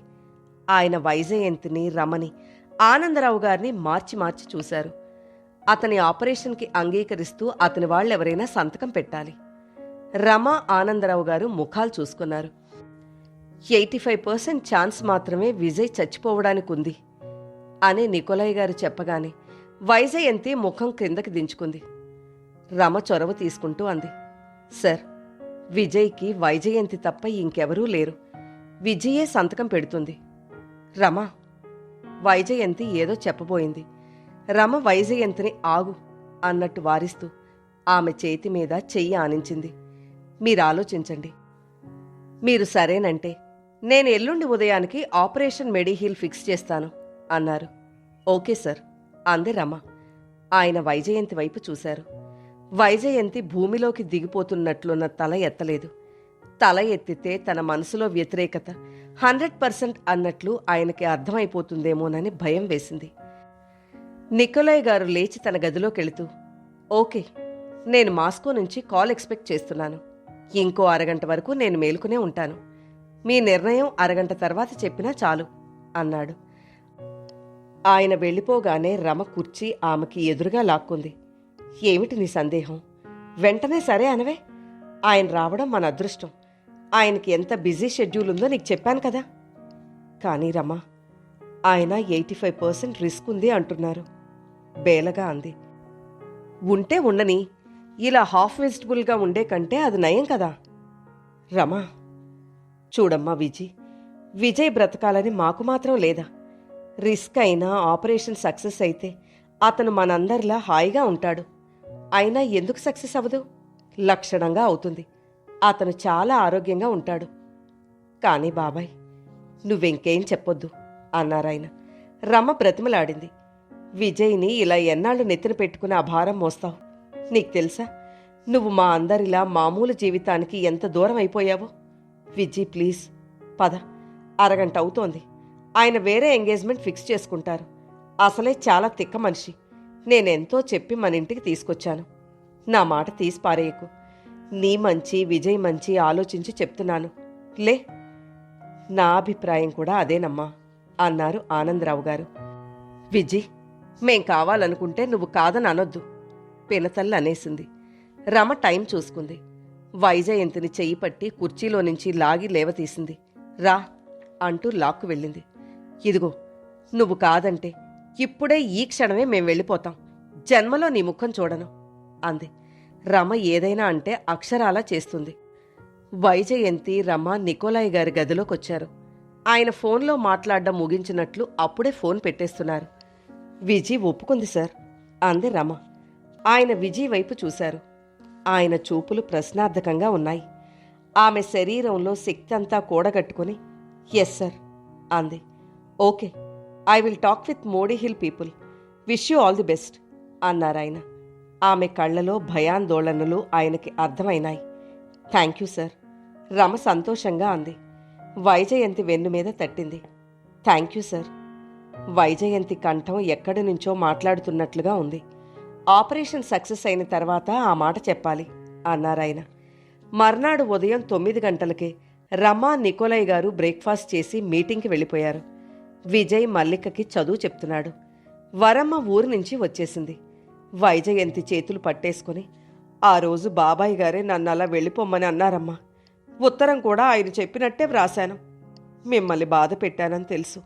ఆయన వైజయంతిని, రమని, ఆనందరావు గారిని మార్చి మార్చి చూశారు. అతని ఆపరేషన్కి అంగీకరిస్తూ అతని వాళ్ళెవరైనా సంతకం పెట్టాలి. రమ, ఆనందరావు గారు ముఖాలు చూసుకున్నారు. 85% ఛాన్స్ మాత్రమే విజయ్ చచ్చిపోవడానికి ఉంది అని నికోలాయ్ గారు చెప్పగానే వైజయంతి ముఖం క్రిందకి దించుకుంది. రమ చొరవ తీసుకుంటూ అంది, సార్, విజయ్కి వైజయంతి తప్ప ఇంకెవరూ లేరు. విజయే సంతకం పెడుతుంది. రమ, వైజయంతి ఏదో చెప్పబోయింది. రమ వైజయంతిని ఆగు అన్నట్టు వారిస్తూ ఆమె చేతి మీద చెయ్యి ఆనించింది. మీరాలోచించండి. మీరు సరేనంటే నేను ఎల్లుండి ఉదయానికి ఆపరేషన్ మెడిహీల్ ఫిక్స్ చేస్తాను అన్నారు. ఓకే సార్ అంది రమ. ఆయన వైజయంతి వైపు చూశారు. వైజయంతి భూమిలోకి దిగిపోతున్నట్లున్న తల ఎత్తలేదు. తల ఎత్తితే తన మనసులో వ్యతిరేకత 100% అన్నట్లు ఆయనకి అర్థమైపోతుందేమోనని భయం వేసింది. నికోలాయ్ గారు లేచి తన గదిలోకెళుతూ, ఓకే, నేను మాస్కో నుంచి కాల్ ఎక్స్పెక్ట్ చేస్తున్నాను. ఇంకో అరగంట వరకు నేను మేలుకునే ఉంటాను. మీ నిర్ణయం అరగంట తర్వాత చెప్పినా చాలు అన్నాడు. ఆయన వెళ్ళిపోగానే రమ కుర్చీ ఆమెకి ఎదురుగా లాక్కుంది. ఏమిటి నీ సందేహం? వెంటనే సరే అనవే. ఆయన రావడం మన అదృష్టం. ఆయనకి ఎంత బిజీ షెడ్యూల్ ఉందో నీకు చెప్పాను కదా. కానీ రమ, ఆయన 85% రిస్క్ ఉంది అంటున్నారు బేలగా అంది. ఉంటే ఉండని, ఇలా హాఫ్ వెజిటబుల్గా ఉండే కంటే అది నయం కదా. రమా, చూడమ్మా విజయ్ బ్రతకాలని మాకు మాత్రం లేదా? రిస్క్ అయినా ఆపరేషన్ సక్సెస్ అయితే అతను మనందరిలా హాయిగా ఉంటాడు. అయినా ఎందుకు సక్సెస్ అవ్వదు? లక్షణంగా అవుతుంది. అతను చాలా ఆరోగ్యంగా ఉంటాడు. కానీ బాబాయ్, నువ్వెంకేం చెప్పొద్దు అన్నారాయన. రమ బ్రతిమలాడింది. విజయ్ని ఇలా ఎన్నాళ్ళు నెత్తిన పెట్టుకుని ఆ భారం మోస్తావు? నీకు తెలుసా, నువ్వు మా అందరిలా మామూలు జీవితానికి ఎంత దూరం అయిపోయావో? విజయ్ ప్లీజ్ పద, అరగంట అవుతోంది. ఆయన వేరే ఎంగేజ్మెంట్ ఫిక్స్ చేసుకుంటారు. అసలే చాలా తిక్క మనిషి. నేనెంతో చెప్పి మన ఇంటికి తీసుకొచ్చాను. నా మాట తీసి పారేయకు. నీ మంచి, విజయ్ మంచి ఆలోచించి చెప్తున్నాను. లే. నా అభిప్రాయం కూడా అదేనమ్మా అన్నారు ఆనందరావు గారు. విజయ్, మేం కావాలనుకుంటే నువ్వు కాదని అనొద్దు పినతల్లి అనేసింది. రమ టైం చూసుకుంది. వైజయంతిని చెయ్యి పట్టి కుర్చీలో నుంచి లాగి లేవతీసింది. రా అంటూ లాక్కు వెళ్ళింది. ఇదిగో, నువ్వు కాదంటే ఇప్పుడే ఈ క్షణమే మేం వెళ్ళిపోతాం. జన్మలో నీ ముఖం చూడను అంది. రమ ఏదైనా అంటే అక్షరాలా చేస్తుంది. వైజయంతి, రమ నికోలాయ్ గారి గదిలోకొచ్చారు. ఆయన ఫోన్లో మాట్లాడడం ముగించినట్లు అప్పుడే ఫోన్ పెట్టేస్తున్నారు. విజయ్ ఒప్పుకుంది సార్ అంది రమ. ఆయన విజయ్ వైపు చూశారు. ఆయన చూపులు ప్రశ్నార్థకంగా ఉన్నాయి. ఆమె శరీరంలో శక్తి అంతా కూడగట్టుకుని ఎస్ సార్ అంది. Okay, I will talk with Modi hill people. Wish you all the best అన్నారాయన. ఆమె కళ్లలో భయాందోళనలు ఆయనకి అర్థమైనాయి. థ్యాంక్ యూ సార్ రమ సంతోషంగా అంది. వైజయంతి వెన్ను మీద తట్టింది. Thank you sir. వైజయంతి కంఠం ఎక్కడి నుంచో మాట్లాడుతున్నట్లుగా ఉంది. ఆపరేషన్ సక్సెస్ అయిన తర్వాత ఆ మాట చెప్పాలి అన్నారాయన. మర్నాడు ఉదయం 9 గంటలకే రమా, నికోలయ్ గారు బ్రేక్ఫాస్ట్ చేసి మీటింగ్కి వెళ్ళిపోయారు. విజయ్ మల్లికకి చదువు చెప్తున్నాడు. వరమ్మ ఊరి నుంచి వచ్చేసింది. వైజయంతి చేతులు పట్టేసుకుని, ఆ రోజు బాబాయ్ గారే నన్ను అలా వెళ్ళిపోమ్మని అన్నారమ్మా. ఉత్తరం కూడా ఆయన చెప్పినట్టే వ్రాశాను. మిమ్మల్ని బాధ పెట్టానని తెలుసు.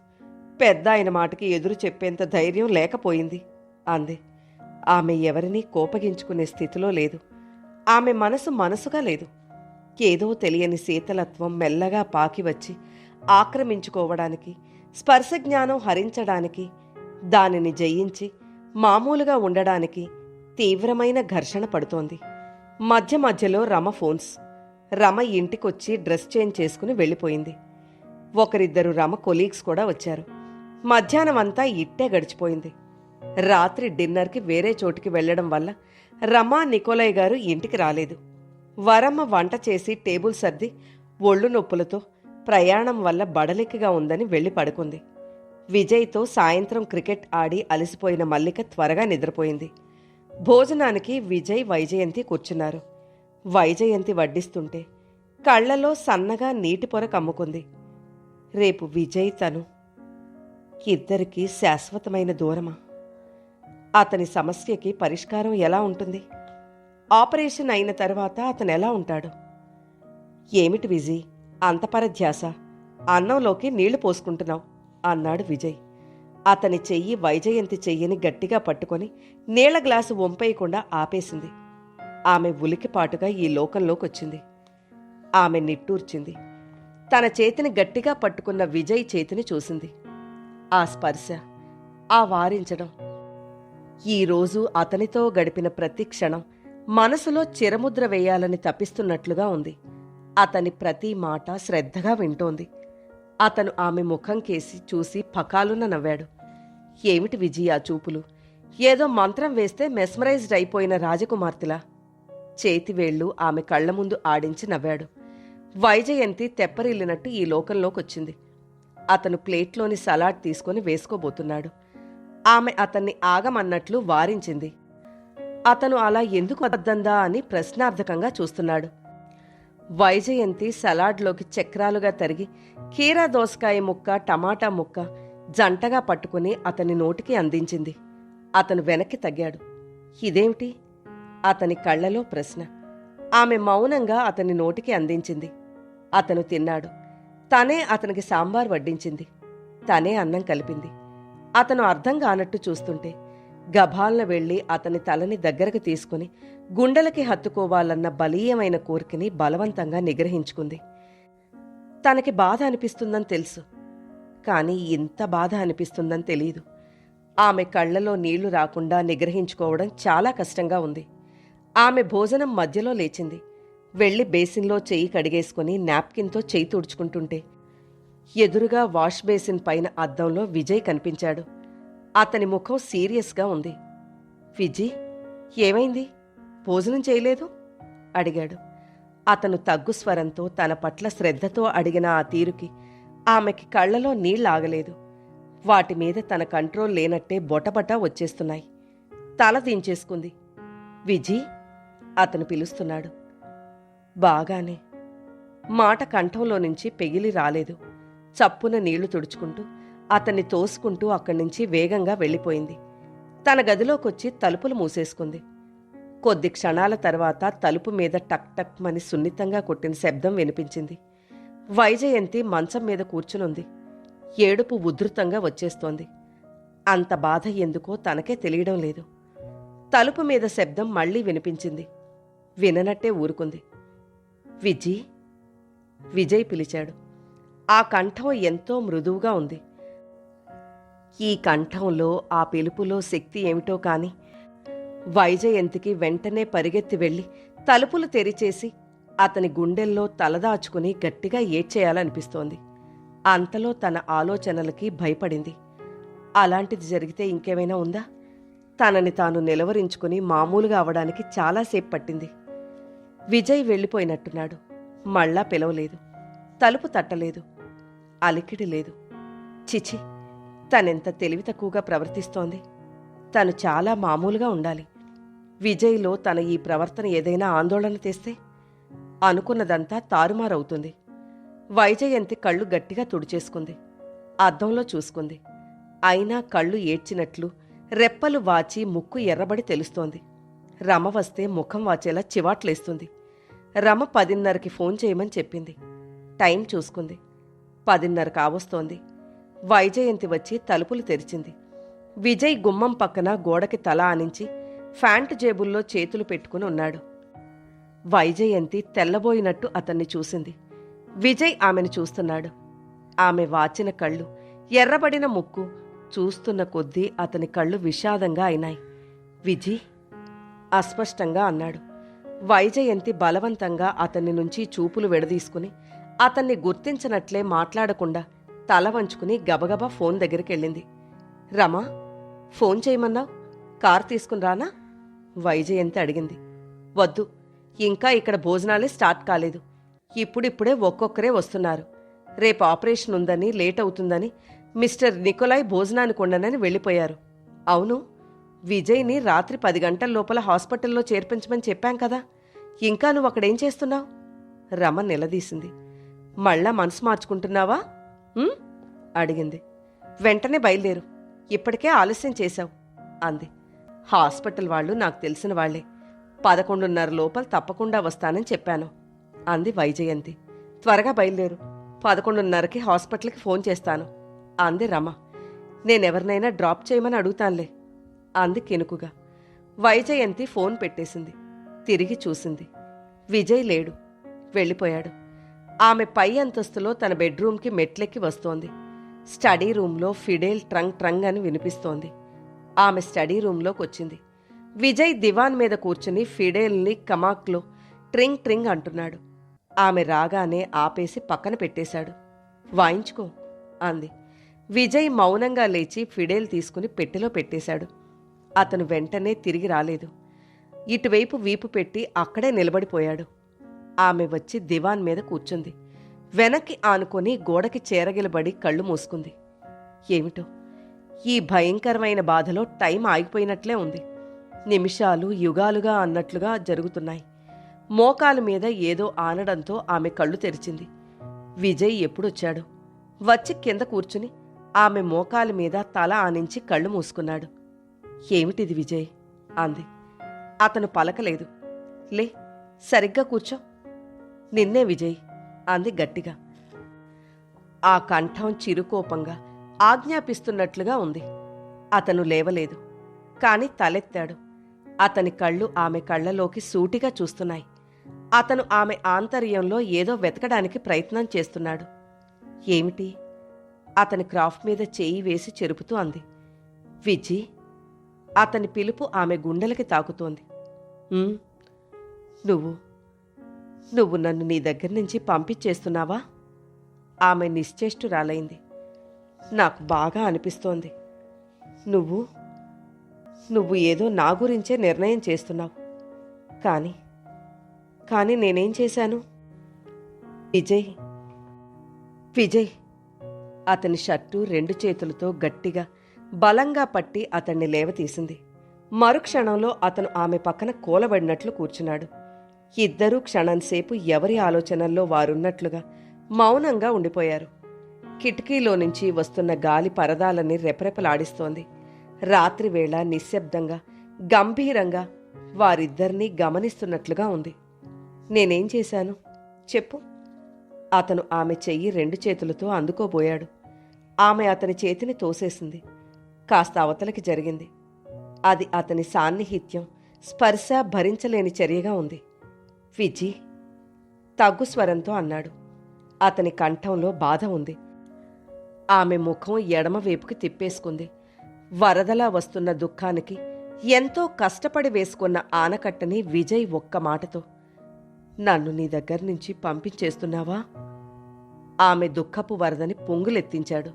పెద్ద ఆయన మాటకి ఎదురు చెప్పేంత ధైర్యం లేకపోయింది అంది. ఆమె ఎవరినీ కోపగించుకునే స్థితిలో లేదు. ఆమె మనసుగా లేదు. ఏదో తెలియని శీతలత్వం మెల్లగా పాకి వచ్చి ఆక్రమించుకోవడానికి, స్పర్శ జ్ఞానం హరించడానికి, దానిని జయించి మామూలుగా ఉండడానికి తీవ్రమైన ఘర్షణ పడుతోంది. మధ్య మధ్యలో రమ ఫోన్స్. రమ ఇంటికొచ్చి డ్రెస్ చేంజ్ చేసుకుని వెళ్ళిపోయింది. ఒకరిద్దరు రమ కొలీగ్స్ కూడా వచ్చారు. మధ్యాహ్నం అంతా ఇట్టే గడిచిపోయింది. రాత్రి డిన్నర్కి వేరే చోటికి వెళ్లడం వల్ల రమా, నికోలయ్ గారు ఇంటికి రాలేదు. వరమ్మ వంట చేసి టేబుల్ సర్ది ఒళ్ళు నొప్పులతో ప్రయాణం వల్ల బడలికగా ఉందని వెళ్ళి పడుకుంది. విజయ్తో సాయంత్రం క్రికెట్ ఆడి అలసిపోయిన మల్లిక త్వరగా నిద్రపోయింది. భోజనానికి విజయ్, వైజయంతి కూర్చున్నారు. వైజయంతి వడ్డిస్తుంటే కళ్లలో సన్నగా నీటి పొర కమ్ముకుంది. రేపు విజయ్ తను ఇద్దరికీ శాశ్వతమైన దూరమా? అతని సమస్యకి పరిష్కారం ఎలా ఉంటుంది? ఆపరేషన్ అయిన తర్వాత అతను ఎలా ఉంటాడు? ఏమిటి విజయ్ అంత పరధ్యాస? అన్నంలోకి నీళ్లు పోసుకుంటున్నావు అన్నాడు విజయ్. అతని చెయ్యి వైజయంతి చెయ్యిని గట్టిగా పట్టుకొని నీళ్ల గ్లాసు వంపేయకుండా ఆపేసింది. ఆమె ఉలికిపాటుగా ఈ లోకంలోకొచ్చింది. ఆమె నిట్టూర్చింది. తన చేతిని గట్టిగా పట్టుకున్న విజయ్ చేతిని చూసింది. ఆ స్పర్శ, ఆ వారించడం, ఈరోజు అతనితో గడిపిన ప్రతి క్షణం మనసులో చిరముద్ర వేయాలని తపిస్తున్నట్లుగా ఉంది. అతని ప్రతి మాట శ్రద్ధగా వింటోంది. అతను ఆమె ముఖం కేసి చూసి పకాలున నవ్వాడు. ఏమిటి విజయ్ ఆ చూపులు? ఏదో మంత్రం వేస్తే మెస్మరైజ్డ్ అయిపోయిన రాజకుమార్తెలా. చేతివేళ్లు ఆమె కళ్ల ముందు ఆడించి నవ్వాడు. వైజయంతి తెప్పరిల్లినట్టు ఈ లోకంలోకొచ్చింది. అతను ప్లేట్లోని సలాడ్ తీసుకుని వేసుకోబోతున్నాడు. ఆమె అతన్ని ఆగమన్నట్లు వారించింది. అతను అలా ఎందుకు వద్దందా అని ప్రశ్నార్థకంగా చూస్తున్నాడు. వైజయంతి సలాడ్లోకి చక్రాలుగా తరిగి కీరా దోసకాయ ముక్క, టమాటా ముక్క జంటగా పట్టుకుని అతని నోటికి అందించింది. అతను వెనక్కి తగ్గాడు. ఇదేమిటి? అతని కళ్లలో ప్రశ్న. ఆమె మౌనంగా అతని నోటికి అందించింది. అతను తిన్నాడు. తనే అతనికి సాంబార్ వడ్డించింది. తనే అన్నం కలిపింది. అతను అర్థం కానట్టు చూస్తుంటే గభాలన వెళ్లి అతని తలని దగ్గరకు తీసుకుని గుండెలకి హత్తుకోవాలన్న బలీయమైన కోరికని బలవంతంగా నిగ్రహించుకుంది. తనకి బాధ అనిపిస్తుందని తెలుసు, కానీ ఇంత బాధ అనిపిస్తుందని తెలీదు. ఆమె కళ్లలో నీళ్లు రాకుండా నిగ్రహించుకోవడం చాలా కష్టంగా ఉంది. ఆమె భోజనం మధ్యలో లేచింది. వెళ్లి బేసిన్లో చెయ్యి కడిగేసుకుని నాప్కిన్తో చెయ్యి తుడుచుకుంటుంటే ఎదురుగా వాష్ బేసిన్ పైన అద్దంలో విజయ్ కనిపించాడు. అతని ముఖం సీరియస్గా ఉంది. విజయ్, ఏమైంది? భోజనం చేయలేదు? అడిగాడు. అతను తగ్గు స్వరంతో తన పట్ల శ్రద్ధతో అడిగిన ఆ తీరుకి ఆమెకి కళ్లలో నీళ్లాగలేదు. వాటి మీద తన కంట్రోల్ లేనట్టే బొటబటా వచ్చేస్తున్నాయి. తల దించేసుకుంది. విజయ్, అతను పిలుస్తున్నాడు. బాగానే. మాట కంఠంలో నుంచి పెగిలి రాలేదు. చప్పున నీళ్లు తుడుచుకుంటూ అతన్ని తోసుకుంటూ అక్కడి నుంచి వేగంగా వెళ్ళిపోయింది. తన గదిలోకొచ్చి తలుపులు మూసేసుకుంది. కొద్ది క్షణాల తర్వాత తలుపు మీద టక్ టక్ మని సున్నితంగా కొట్టిన శబ్దం వినిపించింది. వైజయంతి మంచం మీద కూర్చునుంది. ఏడుపు ఉధృతంగా వచ్చేస్తోంది. అంత బాధ ఎందుకో తనకే తెలియడం లేదు. తలుపు మీద శబ్దం మళ్లీ వినిపించింది. విననట్టే ఊరుకుంది. విజయ్, విజయ్ పిలిచాడు. ఆ కంఠం ఎంతో మృదువుగా ఉంది. ఈ కంఠంలో, ఆ పిలుపులో శక్తి ఏమిటో కాని వైజయంతికి వెంటనే పరిగెత్తి వెళ్లి తలుపులు తెరిచేసి అతని గుండెల్లో తలదాచుకుని గట్టిగా ఏడ్చేయాలనిపిస్తోంది. అంతలో తన ఆలోచనలకి భయపడింది. అలాంటిది జరిగితే ఇంకేమైనా ఉందా? తనని తాను నిలవరించుకుని మామూలుగా అవడానికి చాలాసేపు పట్టింది. విజయ్ వెళ్ళిపోయినట్టున్నాడు. మళ్ళా పిలవలేదు. తలుపు తట్టలేదు. అలికిడి లేదు. చిచి, తనెంత తెలివి తక్కువగా ప్రవర్తిస్తోంది. తను చాలా మామూలుగా ఉండాలి. విజయ్లో తన ఈ ప్రవర్తన ఏదైనా ఆందోళన తెస్తే అనుకున్నదంతా తారుమారవుతుంది. వైజయంతి కళ్ళు గట్టిగా తుడిచేసుకుంది. అద్దంలో చూసుకుంది. అయినా కళ్ళు ఏడ్చినట్లు, రెప్పలు వాచి ముక్కు ఎర్రబడి తెలుస్తోంది. రమ వస్తే ముఖం వాచేలా చివాట్లేస్తుంది. రమ 10:30కి ఫోన్ చేయమని చెప్పింది. టైం చూసుకుంది. 10:30 కావస్తోంది. వైజయంతి వచ్చి తలుపులు తెరిచింది. విజయ్ గుమ్మం పక్కన గోడకి తల ఆనించి ఫ్యాంటు జేబుల్లో చేతులు పెట్టుకుని ఉన్నాడు. వైజయంతి తెల్లబోయినట్టు అతన్ని చూసింది. విజయ్ ఆమెను చూస్తున్నాడు. ఆమె వాచిన కళ్ళు, ఎర్రబడిన ముక్కు చూస్తున్న కొద్దీ అతని కళ్ళు విషాదంగా అయినాయి. విజీ అస్పష్టంగా అన్నాడు. వైజయంతి బలవంతంగా అతన్ని నుంచి చూపులు విడదీసుకుని అతన్ని గుర్తించనట్లే మాట్లాడకుండా తల వంచుకుని గబగబా ఫోన్ దగ్గరికెళ్ళింది. రమా, ఫోన్ చేయమన్నావు, కారు తీసుకుని రానా? వైజయంతి అడిగింది. వద్దు, ఇంకా ఇక్కడ భోజనాలే స్టార్ట్ కాలేదు. ఇప్పుడిప్పుడే ఒక్కొక్కరే వస్తున్నారు. రేపు ఆపరేషన్ ఉందని, లేట్ అవుతుందని మిస్టర్ నికోలాయ్ భోజనానికి ఉండనని వెళ్ళిపోయారు. అవును, విజయ్ని రాత్రి 10 గంటల లోపల హాస్పిటల్లో చేర్పించమని చెప్పాం కదా, ఇంకా నువ్వు అక్కడేం చేస్తున్నావు? రమ నిలదీసింది. మళ్ళా మనసు మార్చుకుంటున్నావా అడిగింది. వెంటనే బయలుదేరు, ఇప్పటికే ఆలస్యం చేశావు అంది. హాస్పిటల్ వాళ్ళు నాకు తెలిసిన వాళ్లే. 11:30 లోపల తప్పకుండా వస్తానని చెప్పాను అంది వైజయంతి. త్వరగా బయలుదేరు, 11:30కి హాస్పిటల్కి ఫోన్ చేస్తాను అంది రమ. నేనెవరినైనా డ్రాప్ చేయమని అడుగుతానులే అంది కెనుకుగా. వైజయంతి ఫోన్ పెట్టేసింది. తిరిగి చూసింది. విజయ్ లేడు, వెళ్ళిపోయాడు. ఆమె పై అంతస్తులో తన బెడ్రూమ్కి మెట్లెక్కి వస్తోంది. స్టడీ రూంలో ఫిడేల్ ట్రంగ్ ట్రంగ్ అని వినిపిస్తోంది. ఆమె స్టడీ రూంలోకొచ్చింది. విజయ్ దివాన్ మీద కూర్చుని ఫిడేల్ని కమాక్లో ట్రింగ్ ట్రింగ్ అంటున్నాడు. ఆమె రాగానే ఆపేసి పక్కన పెట్టేశాడు. వాయించుకో అంది. విజయ్ మౌనంగా లేచి ఫిడేల్ తీసుకుని పెట్టెలో పెట్టేశాడు. అతను వెంటనే తిరిగి రాలేదు. ఇటువైపు వీపు పెట్టి అక్కడే నిలబడిపోయాడు. ఆమె వచ్చి దివాన్ మీద కూర్చుంది. వెనక్కి ఆనుకొని గోడకి చేరగిలబడి కళ్ళు మూసుకుంది. ఏమిటో ఈ భయంకరమైన బాధలో టైం ఆగిపోయినట్లే ఉంది. నిమిషాలు యుగాలుగా అన్నట్లుగా జరుగుతున్నాయి. మోకాలు మీద ఏదో ఆనడంతో ఆమె కళ్ళు తెరిచింది. విజయ్ ఎప్పుడొచ్చాడు? వచ్చి కింద కూర్చుని ఆమె మోకాలు మీద తల ఆనించి కళ్ళు మూసుకున్నాడు. ఏమిటిది విజయ్ అంది. అతను పలకలేదు. లే, సరిగ్గా కూర్చో. నిన్నే విజయ్ అంది గట్టిగా. ఆ కంఠం చిరుకోపంగా ఆజ్ఞాపిస్తున్నట్లుగా ఉంది. అతను లేవలేదు, కాని తలెత్తాడు. అతని కళ్ళు ఆమె కళ్ళలోకి సూటిగా చూస్తున్నాయి. అతను ఆమె ఆంతర్యంలో ఏదో వెతకడానికి ప్రయత్నం చేస్తున్నాడు. ఏమిటి? అతని క్రాఫ్ మీద చేయి వేసి చెరుపుతూ అంది. విజీ. అతని పిలుపు ఆమె గుండెలకి తాకుతోంది. నువ్వు నన్ను నీ దగ్గర నుంచి పంపించేస్తున్నావా? ఆమె నిశ్చేష్టురాలైంది. నాకు బాగా అనిపిస్తోంది. నువ్వు ఏదో నా గురించే నిర్ణయం చేస్తున్నావు. కానీ నేనేం చేశాను? విజయ్ అతని షర్టు 2 చేతులతో గట్టిగా బలంగా పట్టి అతన్ని లేవతీసింది. మరుక్షణంలో అతను ఆమె పక్కన కూలబడినట్లు కూర్చున్నాడు. ఇద్దరూ క్షణంసేపు ఎవరి ఆలోచనల్లో వారున్నట్లుగా మౌనంగా ఉండిపోయారు. కిటికీలో నుంచి వస్తున్న గాలి పరదాలని రెపరెపలాడిస్తోంది. రాత్రివేళ నిశ్శబ్దంగా, గంభీరంగా వారిద్దరినీ గమనిస్తున్నట్లుగా ఉంది. నేనేం చేశాను చెప్పు? అతను ఆమె చెయ్యి 2 చేతులతో అందుకోబోయాడు. ఆమె అతని చేతిని తోసేసింది. కాస్త అవతలకి జరిగింది. అది అతని సాన్నిహిత్యం, స్పర్శ భరించలేని చర్యగా ఉంది. విజీ తగ్గు స్వరంతో అన్నాడు. అతని కంఠంలో బాధ ఉంది. ఆమె ముఖం ఎడమవైపుకి తిప్పేసుకుంది. వరదలా వస్తున్న దుఃఖానికి ఎంతో కష్టపడి వేసుకున్న ఆనకట్టని విజయ్ ఒక్క మాటతో, నన్ను నీ దగ్గర నుంచి పంపించేస్తున్నావా? ఆమె దుఃఖపు వరదని పొంగులెత్తించాడు.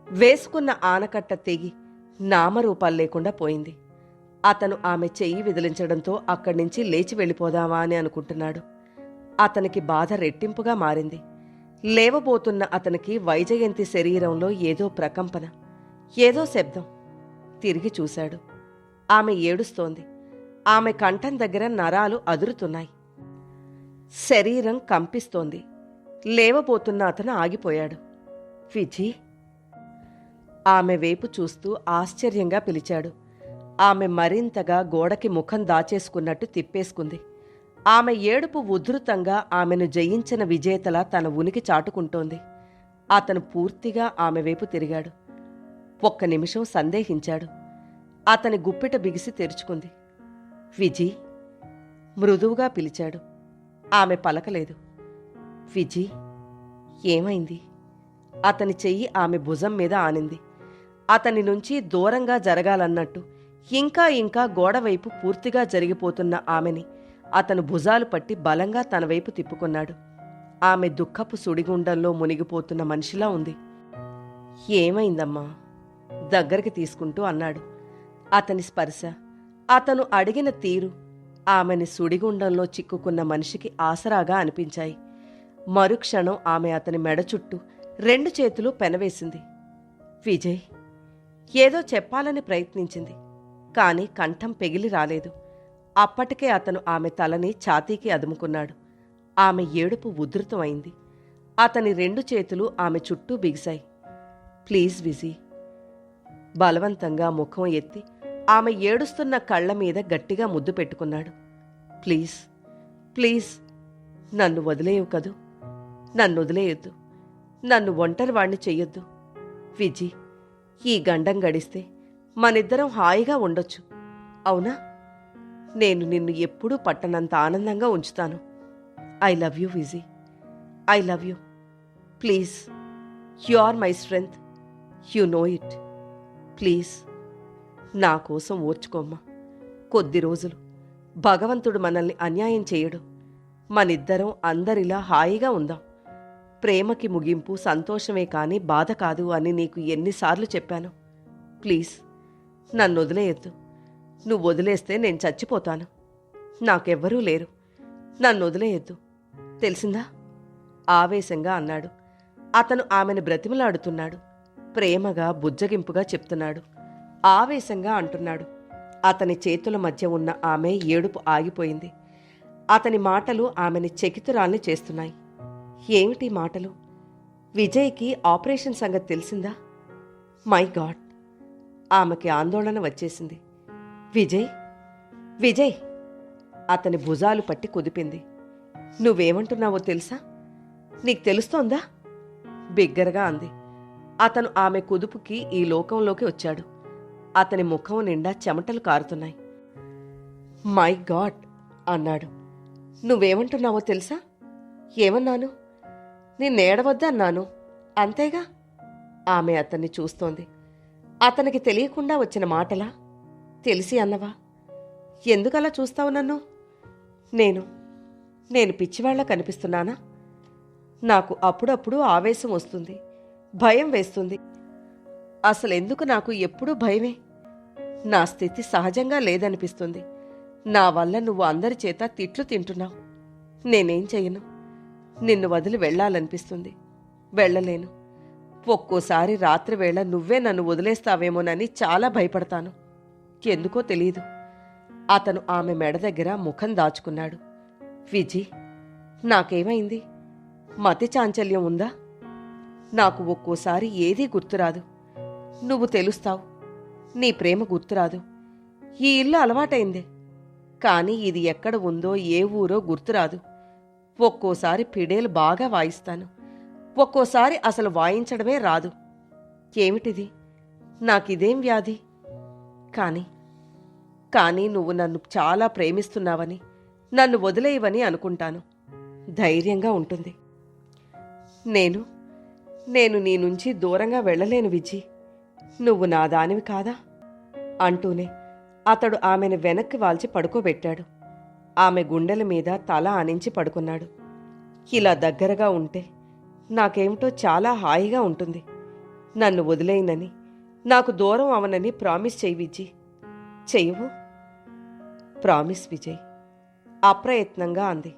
వేసుకున్న ఆనకట్ట తెగి నామరూపాలు లేకుండా పోయింది. అతను ఆమె చెయ్యి విదిలించడంతో అక్కడి నుంచి లేచి వెళ్ళిపోదామా అని అనుకుంటున్నాడు. అతనికి బాధ రెట్టింపుగా మారింది. లేవబోతున్న అతనికి వైజయంతి శరీరంలో ఏదో ప్రకంపన, ఏదో శబ్దం. తిరిగి చూశాడు. ఆమె ఏడుస్తోంది. ఆమె కంఠం దగ్గర నరాలు అదురుతున్నాయి. శరీరం కంపిస్తోంది. లేవబోతున్న అతను ఆగిపోయాడు. విజీ! ఆమె వైపు చూస్తూ ఆశ్చర్యంగా పిలిచాడు. ఆమె మరింతగా గోడకి ముఖం దాచేసుకున్నట్టు తిప్పేసుకుంది. ఆమె ఏడుపు ఉధృతంగా ఆమెను జయించిన విజేతలా తన ఉనికి చాటుకుంటోంది. అతను పూర్తిగా ఆమె వైపు తిరిగాడు. ఒక్క నిమిషం సందేహించాడు. అతని గుప్పిట బిగిసి తెరుచుకుంది. విజీ! మృదువుగా పిలిచాడు. ఆమె పలకలేదు. విజీ! ఏమైంది? అతని చెయ్యి ఆమె భుజం మీద ఆనింది. అతని నుంచి దూరంగా జరగాలన్నట్టు ఇంకా ఇంకా గోడవైపు పూర్తిగా జరిగిపోతున్న ఆమెని అతను భుజాలు పట్టి బలంగా తన వైపు తిప్పుకున్నాడు. ఆమె దుఃఖపు సుడిగుండంలో మునిగిపోతున్న మనిషిలా ఉంది. ఏమైందమ్మా? దగ్గరికి తీసుకుంటూ అన్నాడు. అతని స్పర్శ, అతను అడిగిన తీరు ఆమెని సుడిగుండంలో చిక్కుకున్న మనిషికి ఆసరాగా అనిపించాయి. మరుక్షణం ఆమె అతని మెడ చుట్టూ 2 చేతులు పెనవేసింది. విజయ్! ఏదో చెప్పాలని ప్రయత్నించింది. కాని కంఠం పెగిలి రాలేదు. అప్పటికే అతను ఆమె తలని ఛాతీకి అదుముకున్నాడు. ఆమె ఏడుపు ఉధృతమైంది. అతని 2 చేతులు ఆమె చుట్టూ బిగిశాయి. ప్లీజ్ విజీ! బలవంతంగా ముఖం ఎత్తి ఆమె ఏడుస్తున్న కళ్ల మీద గట్టిగా ముద్దు పెట్టుకున్నాడు. ప్లీజ్, ప్లీజ్, నన్ను వదిలేయవు కదూ. నన్ను వదిలేయొద్దు. నన్ను ఒంటరివాణ్ణి చెయ్యొద్దు. విజీ! ఈ గండం గడిస్తే మనిద్దరం హాయిగా ఉండొచ్చు. అవునా? నేను నిన్ను ఎప్పుడూ పట్టనంత ఆనందంగా ఉంచుతాను. I love you Viji. I love you. Please, you are my strength. You know it. Please, నా కోసం ఓర్చుకోమ్మా. కొద్ది రోజులు. భగవంతుడు మనల్ని అన్యాయం చేయడు. మనిద్దరం అందరిలా హాయిగా ఉందాం. ప్రేమకి ముగింపు సంతోషమే కాని బాధ కాదు అని నీకు ఎన్నిసార్లు చెప్పాను. ప్లీజ్, నన్ను వదిలేయొద్దు. నువ్వు వదిలేస్తే నేను చచ్చిపోతాను. నాకెవ్వరూ లేరు. నన్ను వదిలేయొద్దు. తెలిసిందా? ఆవేశంగా అన్నాడు. అతను ఆమెను బ్రతిమలాడుతున్నాడు. ప్రేమగా బుజ్జగింపుగా చెప్తున్నాడు. ఆవేశంగా అంటున్నాడు. అతని చేతుల మధ్య ఉన్న ఆమె ఏడుపు ఆగిపోయింది. అతని మాటలు ఆమెని చకితురాల్ని చేస్తున్నాయి. ఏమిటి మాటలు? విజయ్కి ఆపరేషన్ సంగతి తెలిసిందా? My God! ఆమెకి ఆందోళన వచ్చేసింది. విజయ్! విజయ్! అతని భుజాలు పట్టి కుదిపింది. నువ్వేమంటున్నావో తెలుసా? నీకు తెలుస్తోందా? బిగ్గరగా అంది. అతను ఆమె కుదుపుకి ఈ లోకంలోకి వచ్చాడు. అతని ముఖం నిండా చెమటలు కారుతున్నాయి. My God! అన్నాడు. నువ్వేమంటున్నావో తెలుసా? ఏమన్నాను? నిన్నేడవద్దన్నాను. అంతేగా? ఆమె అతన్ని చూస్తోంది. అతనికి తెలియకుండా వచ్చిన మాటలా? తెలిసి అన్నవా? ఎందుకలా చూస్తావు నన్ను? నేను పిచ్చివాళ్లా కనిపిస్తున్నానా? నాకు అప్పుడప్పుడు ఆవేశం వస్తుంది, భయం వేస్తుంది. అసలెందుకు నాకు ఎప్పుడూ భయమే? నా స్థితి సహజంగా లేదనిపిస్తుంది. నా వల్ల నువ్వు అందరి చేత తిట్లు తింటున్నావు. నేనేం చెయ్యను? నిన్ను వదిలి వెళ్ళాలనిపిస్తుంది. వెళ్ళలేను. ఒక్కోసారి రాత్రివేళ నువ్వే నన్ను వదిలేస్తావేమోనని చాలా భయపడతాను. ఎందుకో తెలీదు. అతను ఆమె మెడ దగ్గర ముఖం దాచుకున్నాడు. విజీ! నాకేమైంది? మతి చాంచల్యం ఉందా? నాకు ఒక్కోసారి ఏదీ గుర్తురాదు. నువ్వు తెలుస్తావు. నీ ప్రేమ గుర్తురాదు. ఈ ఇల్లు అలవాటైందే. కాని ఇది ఎక్కడ ఉందో ఏ ఊరో గుర్తురాదు. ఒక్కోసారి పిడేలు బాగా వాయిస్తాను. ఒక్కోసారి అసలు వాయించడమే రాదు. ఏమిటిది? నాకిదేం వ్యాధి? కానీ నువ్వు నన్ను చాలా ప్రేమిస్తున్నావని, నన్ను వదిలేయవని అనుకుంటాను. ధైర్యంగా ఉంటుంది. నేను నీ నుంచి దూరంగా వెళ్ళలేను విజీ. నువ్వు నా దానివి కాదా? అంటూనే అతడు ఆమెను వెనక్కి వాల్చి పడుకోబెట్టాడు. ఆమె గుండెల మీద తల ఆనించి పడుకున్నాడు. ఇలా దగ్గరగా ఉంటే నాకేమిటో చాలా హాయిగా ఉంటుంది. నన్ను వదిలేయనని, నాకు దూరం అవనని ప్రామిస్ చెయ్యి విజీ. చెయ్యవు? ప్రామిస్ విజయ్. అప్రయత్నంగా అంది.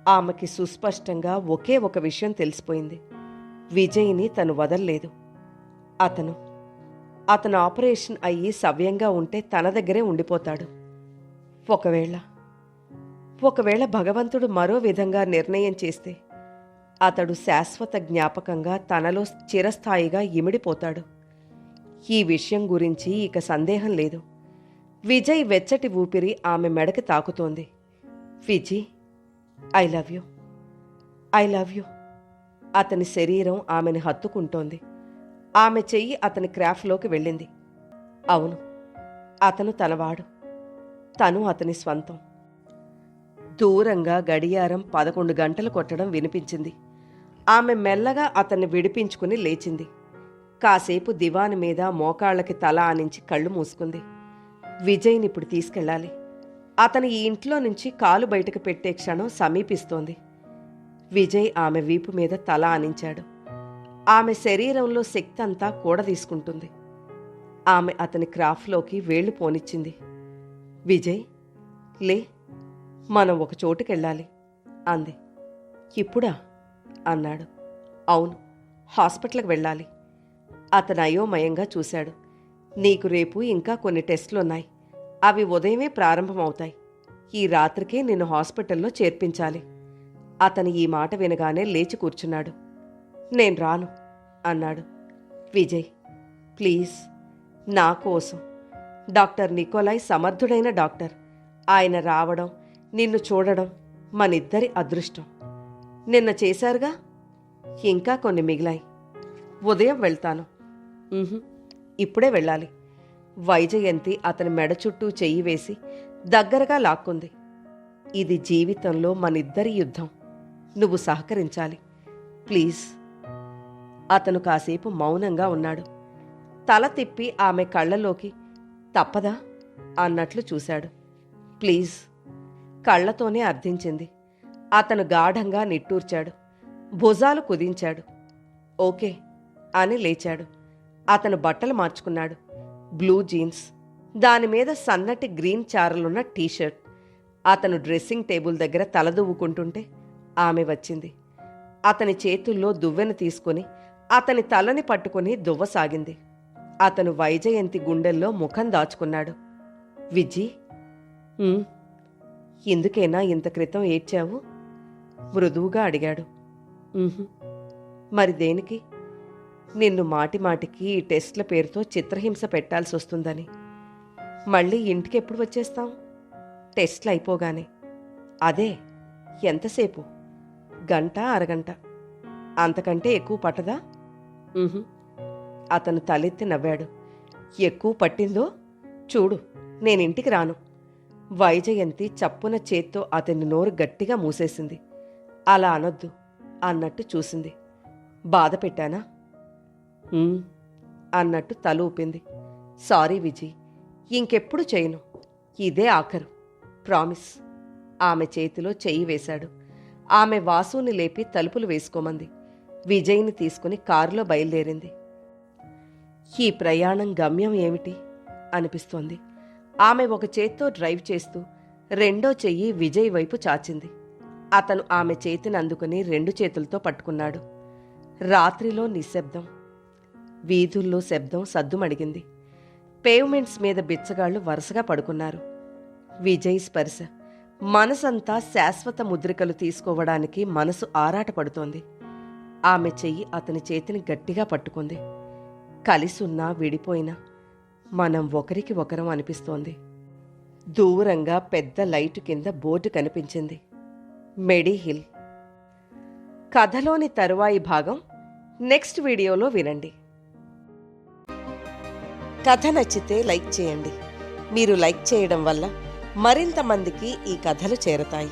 ఆమెకి సుస్పష్టంగా ఒకే ఒక విషయం తెలిసిపోయింది. విజయ్ని తను వదల్లేదు. అతను ఆపరేషన్ అయ్యి సవ్యంగా ఉంటే తన దగ్గరే ఉండిపోతాడు. ఒకవేళ భగవంతుడు మరో విధంగా నిర్ణయం చేస్తే అతడు శాశ్వత జ్ఞాపకంగా తనలో చిరస్థాయిగా ఇమిడిపోతాడు. ఈ విషయం గురించి ఇక సందేహం లేదు. విజయ్ వెచ్చటి ఊపిరి ఆమె మెడకి తాకుతోంది. Vijay, I love you, I love you. అతని శరీరం ఆమెను హత్తుకుంటోంది. ఆమె చెయ్యి అతని క్రాఫ్ట్లోకి వెళ్ళింది. అవును, అతను తనవాడు, తను అతని స్వంతం. దూరంగా గడియారం 11 గంటలు కొట్టడం వినిపించింది. ఆమె మెల్లగా అతన్ని విడిపించుకుని లేచింది. కాసేపు దివాను మీద మోకాళ్ళకి తల ఆనించి కళ్ళు మూసుకుంది. విజయ్ని ఇప్పుడు తీసుకెళ్ళాలి. అతను ఈ ఇంట్లో నుంచి కాలు బయటకు పెట్టే క్షణం సమీపిస్తోంది. విజయ్ ఆమె వీపు మీద తల ఆనించాడు. ఆమె శరీరంలో శక్తి అంతా కూడదీసుకుంటుంది. ఆమె అతని క్రాఫ్ట్లోకి వేళ్లు పోనిచ్చింది. విజయ్, లే, మనం ఒక చోటుకెళ్ళాలి అంది. ఇప్పుడా అన్నాడు. అవును, హాస్పిటల్కి వెళ్ళాలి. అతను అయోమయంగా చూశాడు. నీకు రేపు ఇంకా కొన్ని టెస్టులున్నాయి. అవి ఉదయమే ప్రారంభమవుతాయి. ఈ రాత్రికే నిన్ను హాస్పిటల్లో చేర్పించాలి. అతను ఈ మాట వినగానే లేచి కూర్చున్నాడు. నేను రాను అన్నాడు. విజయ్, ప్లీజ్, నా కోసం. డాక్టర్ నికోలాయ్ సమర్థుడైన డాక్టర్. ఆయన రావడం, నిన్ను చూడడం మనిద్దరి అదృష్టం. నిన్న చేశారుగా, ఇంకా కొన్ని మిగిలాయి. ఉదయం వెళ్తాను. ఇప్పుడే వెళ్ళాలి. వైజయంతి అతని మెడ చుట్టూ చెయ్యి వేసి దగ్గరగా లాక్కుంది. ఇది జీవితంలో మనిద్దరి యుద్ధం. నువ్వు సహకరించాలి, ప్లీజ్. అతను కాసేపు మౌనంగా ఉన్నాడు. తల తిప్పి ఆమె కళ్ళలోకి తప్పదా అన్నట్లు చూశాడు. ప్లీజ్, కళ్లతోనే అర్థించింది. అతను గాఢంగా నిట్టూర్చాడు. భుజాలు కుదించాడు. ఓకే అని లేచాడు. అతను బట్టలు మార్చుకున్నాడు. బ్లూ జీన్స్, దానిమీద సన్నటి గ్రీన్ చారలున్న టీషర్ట్. అతను డ్రెస్సింగ్ టేబుల్ దగ్గర తలదువ్వుకుంటుంటే ఆమె వచ్చింది. అతని చేతుల్లో దువ్వెన తీసుకుని అతని తలని పట్టుకుని దువ్వసాగింది. అతను వైజయంతి గుండెల్లో ముఖం దాచుకున్నాడు. విజ్జి, ఎందుకైనా ఇంత క్రితం ఏడ్చావు? మృదువుగా అడిగాడు. మరి దేనికి? నిన్ను మాటిమాటికి ఈ టెస్ట్ల పేరుతో చిత్రహింస పెట్టాల్సి వస్తుందని. మళ్ళీ ఇంటికి ఎప్పుడు వచ్చేస్తాం? టెస్ట్లు అయిపోగానే. అదే, ఎంతసేపు? గంట, అరగంట, అంతకంటే ఎక్కువ పట్టదా? అతను తలెత్తి నవ్వాడు. ఎక్కువ పట్టిందో చూడు, నేనింటికి రాను. వైజయంతి చప్పున చేత్తో అతని నోరు గట్టిగా మూసేసింది. అలా అనొద్దు అన్నట్టు చూసింది. బాధ పెట్టానా? అన్నట్టు తల ఊపింది. సారీ విజయ్, ఇంకెప్పుడు చేయను. ఇదే ఆఖరు, ప్రామిస్. ఆమె చేతిలో చెయ్యి వేశాడు. ఆమె వాసుని లేపి తలుపులు వేసుకోమంది. విజయ్ని తీసుకుని కారులో బయలుదేరింది. ఈ ప్రయాణం గమ్యం ఏమిటి అనిపిస్తోంది. ఆమె ఒక చేత్తో డ్రైవ్ చేస్తూ రెండో చెయ్యి విజయ్ వైపు చాచింది. అతను ఆమె చేతిని అందుకుని 2 చేతులతో పట్టుకున్నాడు. రాత్రిలో నిశ్శబ్దం. వీధుల్లో శబ్దం సద్దుమడిగింది. పేవ్మెంట్స్ మీద బిచ్చగాళ్లు వరుసగా పడుకున్నారు. విజయ్ స్పర్శ. మనసంతా శాశ్వత ముద్రికలు తీసుకోవడానికి మనసు ఆరాటపడుతోంది. ఆమె చెయ్యి అతని చేతిని గట్టిగా పట్టుకుంది. కలిసున్నా విడిపోయినా మనం ఒకరికి ఒకరం అనిపిస్తోంది. దూరంగా పెద్ద లైటు కింద బోర్డు కనిపించింది. మెడిహిల్. కథలోని తరువాయి భాగం నెక్స్ట్ వీడియోలో వినండి. కథ నచ్చితే లైక్ చేయండి. మీరు లైక్ చేయడం వల్ల మరింత మందికి ఈ కథలు చేరతాయి.